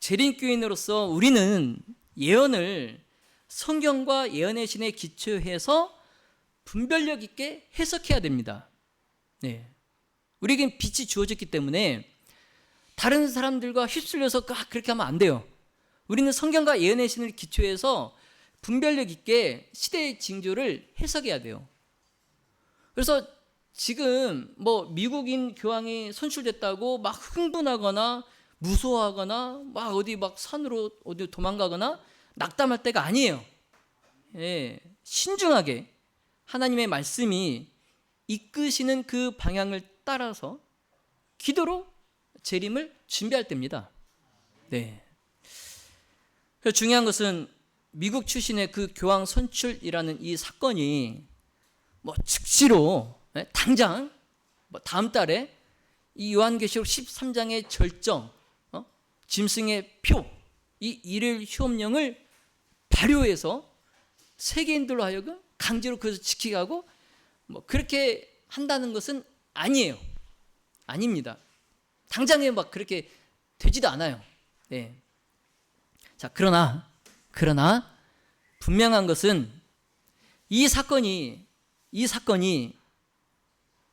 재림교인으로서 우리는 예언을 성경과 예언의 신에 기초해서 분별력 있게 해석해야 됩니다. 네. 우리에겐 빛이 주어졌기 때문에 다른 사람들과 휩쓸려서 그렇게 하면 안 돼요. 우리는 성경과 예언의 신을 기초해서 분별력 있게 시대의 징조를 해석해야 돼요. 그래서 지금 뭐 미국인 교황이 선출됐다고 막 흥분하거나 무서워하거나 막 어디 산으로 어디 도망가거나 낙담할 때가 아니에요. 예, 신중하게 하나님의 말씀이 이끄시는 그 방향을 따라서 기도로 재림을 준비할 때입니다. 네. 그래서 중요한 것은 미국 출신의 그 교황 선출이라는 이 사건이 뭐 즉시로 당장 뭐 다음 달에 이 요한계시록 13장의 절정, 짐승의 표, 이 일일 휴업령을 발효해서 세계인들로 하여금 강제로 그것을 지키게 하고 뭐 그렇게 한다는 것은 아니에요. 아닙니다. 당장에 막 그렇게 되지도 않아요. 네. 자, 그러나 분명한 것은 이 사건이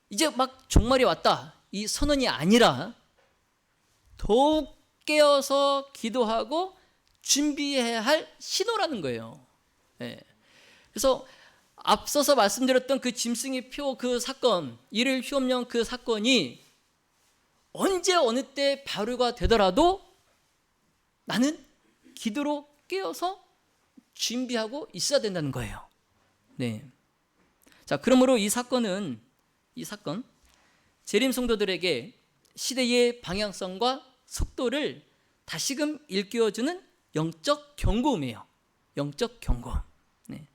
이제 막 종말이 왔다, 이 선언이 아니라 더욱 깨어서 기도하고 준비해야 할 신호라는 거예요. 네. 그래서 앞서서 말씀드렸던 그 짐승의 표 그 사건, 일일 휴업령 그 사건이 언제 어느 때 발효가 되더라도 나는 기도로 깨어서 준비하고 있어야 된다는 거예요. 네. 자, 그러므로 이 사건 재림 성도들에게 시대의 방향성과 속도를 다시금 일깨워주는 영적 경고음이에요. 영적 경고음. 네.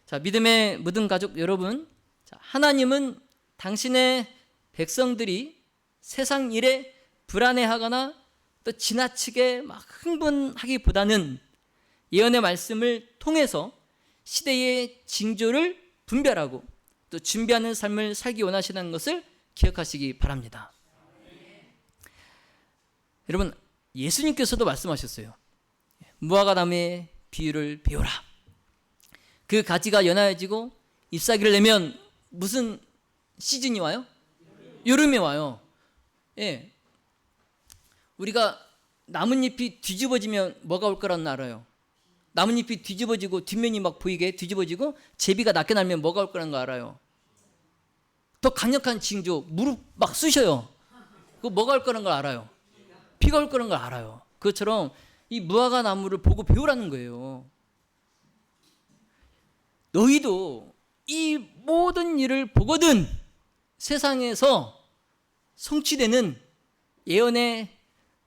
자, 믿음의 모든 가족 여러분, 자, 하나님은 당신의 백성들이 세상 일에 불안해하거나 또 지나치게 막 흥분하기보다는 예언의 말씀을 통해서 시대의 징조를 분별하고 또 준비하는 삶을 살기 원하시는 것을 기억하시기 바랍니다. 여러분, 예수님께서도 말씀하셨어요. 무화과 나무의 비유를 배우라. 그 가지가 연하여지고 잎사귀를 내면 무슨 시즌이 와요? 여름이 와요. 예. 우리가 나뭇잎이 뒤집어지면 뭐가 올 거라는 알아요. 나뭇잎이 뒤집어지고 뒷면이 막 보이게 뒤집어지고 제비가 낮게 날면 뭐가 올 거라는 거 알아요. 더 강력한 징조, 무릎 막 쑤셔요. 그거 뭐가 올 거라는 걸 알아요. 비가 올 거라는 걸 알아요. 그것처럼 이 무화과 나무를 보고 배우라는 거예요. 너희도 이 모든 일을 보거든 세상에서 성취되는 예언의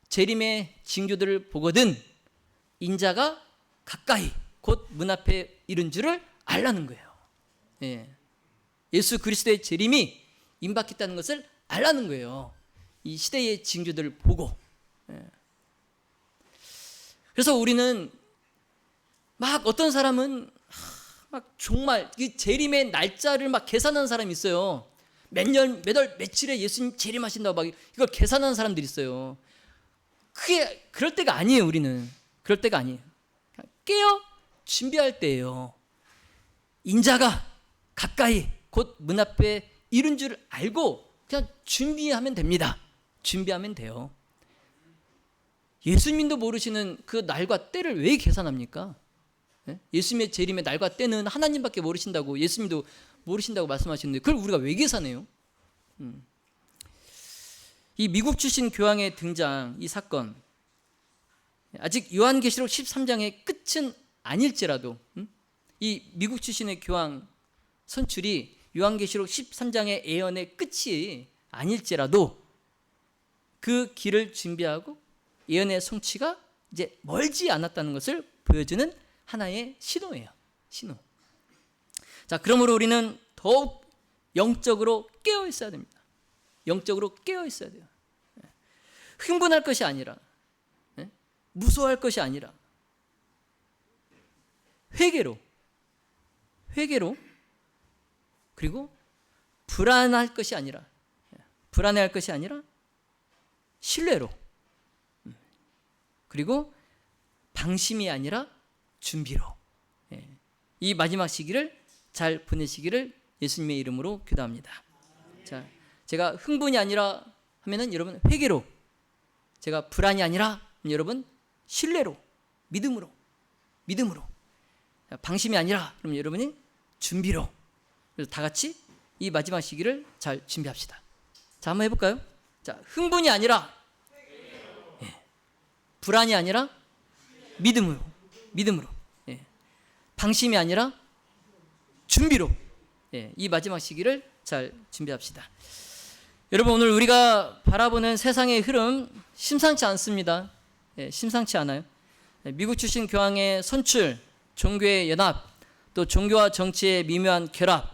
재림의 징조들을 보거든 인자가 가까이 곧 문 앞에 이른 줄을 알라는 거예요. 예. 예수 그리스도의 재림이 임박했다는 것을 알라는 거예요. 이 시대의 징조들을 보고. 예. 그래서 우리는 막 어떤 사람은 막 정말 이 재림의 날짜를 막 계산하는 사람이 있어요. 몇 년, 몇 월, 며칠에 예수님 재림하신다고 막 이걸 계산하는 사람들이 있어요. 그게 그럴 때가 아니에요. 우리는 그럴 때가 아니에요. 깨어 준비할 때예요. 인자가 가까이 곧 문 앞에 이른 줄 알고 그냥 준비하면 됩니다. 준비하면 돼요. 예수님도 모르시는 그 날과 때를 왜 계산합니까? 예수님의 재림의 날과 때는 하나님밖에 모르신다고, 예수님도 모르신다고 말씀하시는데 그걸 우리가 왜 계산해요? 이 미국 출신 교황의 등장, 이 사건, 아직 요한계시록 13장의 끝은 아닐지라도 이 미국 출신의 교황 선출이 요한계시록 13장의 예언의 끝이 아닐지라도 그 길을 준비하고 예언의 성취가 이제 멀지 않았다는 것을 보여주는 하나의 신호예요. 신호. 자, 그러므로 우리는 더욱 영적으로 깨어 있어야 됩니다. 영적으로 깨어 있어야 돼요. 흥분할 것이 아니라, 무서워할 것이 아니라 회개로 그리고 불안할 것이 아니라 신뢰로 그리고 방심이 아니라 준비로 이 마지막 시기를 잘 보내시기를 예수님의 이름으로 기도합니다. 자, 제가 흥분이 아니라 하면은 여러분 회개로, 제가 불안이 아니라 여러분 신뢰로, 믿음으로, 방심이 아니라 그럼 여러분이 준비로. 그래서 다 같이 이 마지막 시기를 잘 준비합시다. 자, 한번 해볼까요? 자, 흥분이 아니라 불안이 아니라 믿음으로, 방심이 아니라 준비로. 이 마지막 시기를 잘 준비합시다. 여러분, 오늘 우리가 바라보는 세상의 흐름 심상치 않습니다. 심상치 않아요. 미국 출신 교황의 선출, 종교의 연합, 또 종교와 정치의 미묘한 결합,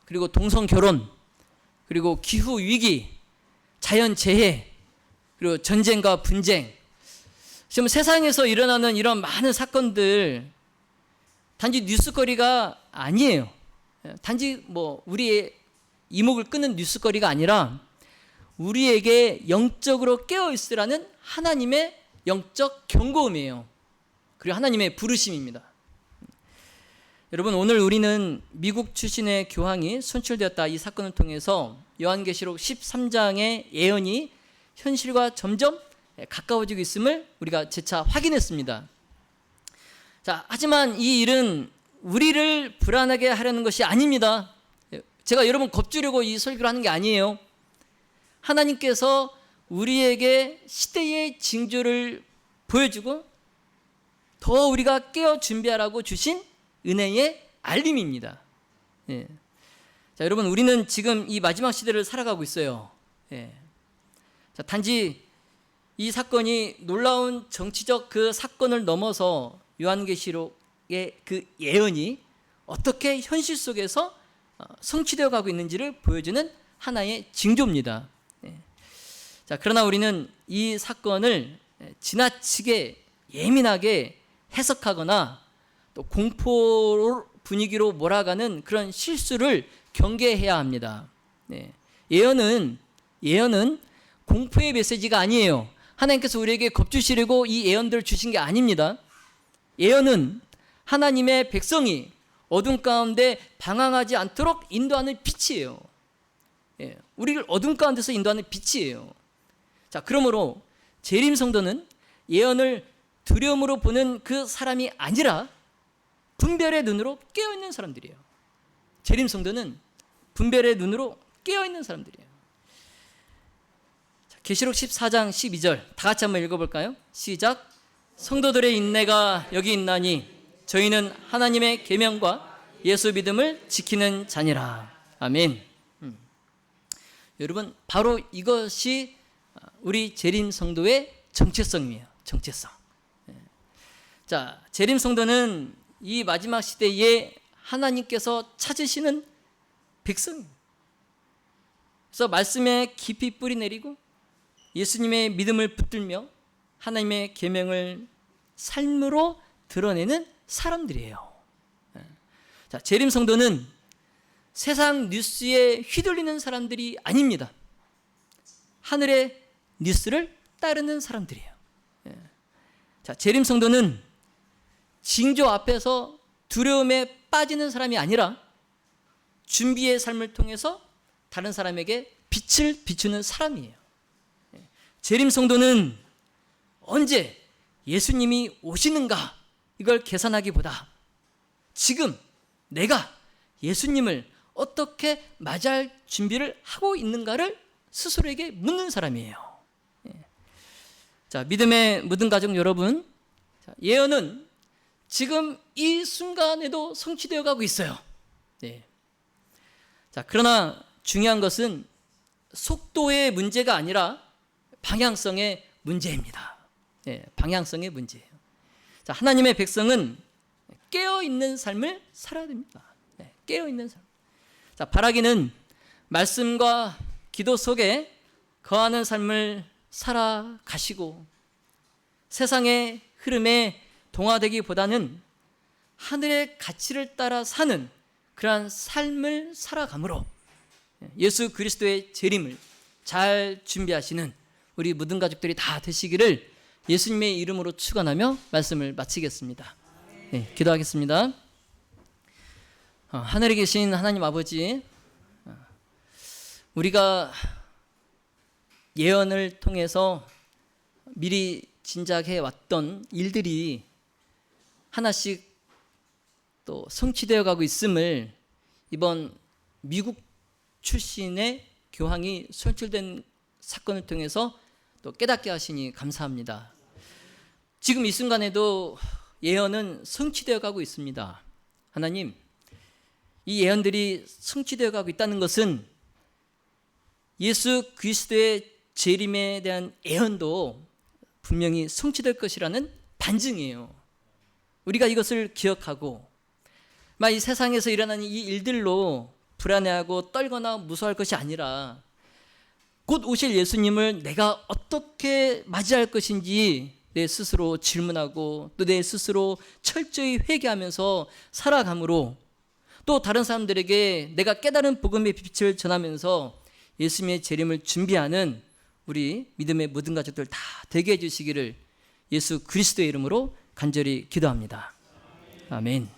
그리고 동성 결혼, 그리고 기후 위기, 자연 재해, 그리고 전쟁과 분쟁. 지금 세상에서 일어나는 이런 많은 사건들 단지 뉴스거리가 아니에요. 단지 우리의 이목을 끄는 뉴스거리가 아니라 우리에게 영적으로 깨어 있으라는 하나님의 영적 경고음이에요. 그리고 하나님의 부르심입니다. 여러분, 오늘 우리는 미국 출신의 교황이 선출되었다 이 사건을 통해서 요한계시록 13장의 예언이 현실과 점점 가까워지고 있음을 우리가 재차 확인했습니다. 자, 하지만 이 일은 우리를 불안하게 하려는 것이 아닙니다. 제가 여러분 겁주려고 이 설교를 하는 게 아니에요. 하나님께서 우리에게 시대의 징조를 보여주고 더 우리가 깨어 준비하라고 주신 은혜의 알림입니다. 예. 자, 여러분, 우리는 지금 이 마지막 시대를 살아가고 있어요. 예. 자, 단지 이 사건이 놀라운 정치적 그 사건을 넘어서 요한계시록의 그 예언이 어떻게 현실 속에서 성취되어 가고 있는지를 보여주는 하나의 징조입니다. 예. 자, 그러나 우리는 이 사건을 지나치게 예민하게 해석하거나 또 공포 분위기로 몰아가는 그런 실수를 경계해야 합니다. 네. 예언은 공포의 메시지가 아니에요. 하나님께서 우리에게 겁주시려고 이 예언들을 주신 게 아닙니다. 예언은 하나님의 백성이 어둠 가운데 방황하지 않도록 인도하는 빛이에요. 예. 우리를 어둠 가운데서 인도하는 빛이에요. 자, 그러므로 재림 성도는 예언을 두려움으로 보는 그 사람이 아니라 분별의 눈으로 깨어있는 사람들이에요. 재림 성도는 분별의 눈으로 깨어있는 사람들이에요. 자, 계시록 14장 12절 다 같이 한번 읽어볼까요? 시작. 성도들의 인내가 여기 있나니 저희는 하나님의 계명과 예수 믿음을 지키는 자니라. 아멘. 여러분, 바로 이것이 우리 재림 성도의 정체성이에요. 정체성. 자, 재림 성도는 이 마지막 시대에 하나님께서 찾으시는 백성입니다. 그래서 말씀에 깊이 뿌리 내리고 예수님의 믿음을 붙들며 하나님의 계명을 삶으로 드러내는 사람들이에요. 자, 재림 성도는 세상 뉴스에 휘둘리는 사람들이 아닙니다. 하늘의 뉴스를 따르는 사람들이에요. 자, 재림 성도는 징조 앞에서 두려움에 빠지는 사람이 아니라 준비의 삶을 통해서 다른 사람에게 빛을 비추는 사람이에요. 재림 성도는 언제 예수님이 오시는가 이걸 계산하기보다 지금 내가 예수님을 어떻게 맞이할 준비를 하고 있는가를 스스로에게 묻는 사람이에요. 자, 믿음의 모든 가족 여러분, 예언은 지금 이 순간에도 성취되어 가고 있어요. 네. 자, 그러나 중요한 것은 속도의 문제가 아니라 방향성의 문제입니다. 네, 방향성의 문제예요. 자, 하나님의 백성은 깨어있는 삶을 살아야 됩니다. 네, 깨어있는 삶. 자, 바라기는 말씀과 기도 속에 거하는 삶을 살아가시고 세상의 흐름에 동화되기보다는 하늘의 가치를 따라 사는 그러한 삶을 살아감으로 예수 그리스도의 재림을 잘 준비하시는 우리 모든 가족들이 다 되시기를 예수님의 이름으로 축원하며 말씀을 마치겠습니다. 네, 기도하겠습니다. 하늘에 계신 하나님 아버지, 우리가 예언을 통해서 미리 진작해 왔던 일들이 하나씩 또 성취되어 가고 있음을 이번 미국 출신의 교황이 선출된 사건을 통해서 또 깨닫게 하시니 감사합니다. 지금 이 순간에도 예언은 성취되어 가고 있습니다. 하나님, 이 예언들이 성취되어 가고 있다는 것은 예수 그리스도의 재림에 대한 예언도 분명히 성취될 것이라는 반증이에요. 우리가 이것을 기억하고 이 세상에서 일어나는 이 일들로 불안해하고 떨거나 무서워할 것이 아니라 곧 오실 예수님을 내가 어떻게 맞이할 것인지 내 스스로 질문하고 또 내 스스로 철저히 회개하면서 살아감으로 또 다른 사람들에게 내가 깨달은 복음의 빛을 전하면서 예수님의 재림을 준비하는 우리 믿음의 모든 가족들 다 되게 해주시기를 예수 그리스도의 이름으로 간절히 기도합니다. 아멘.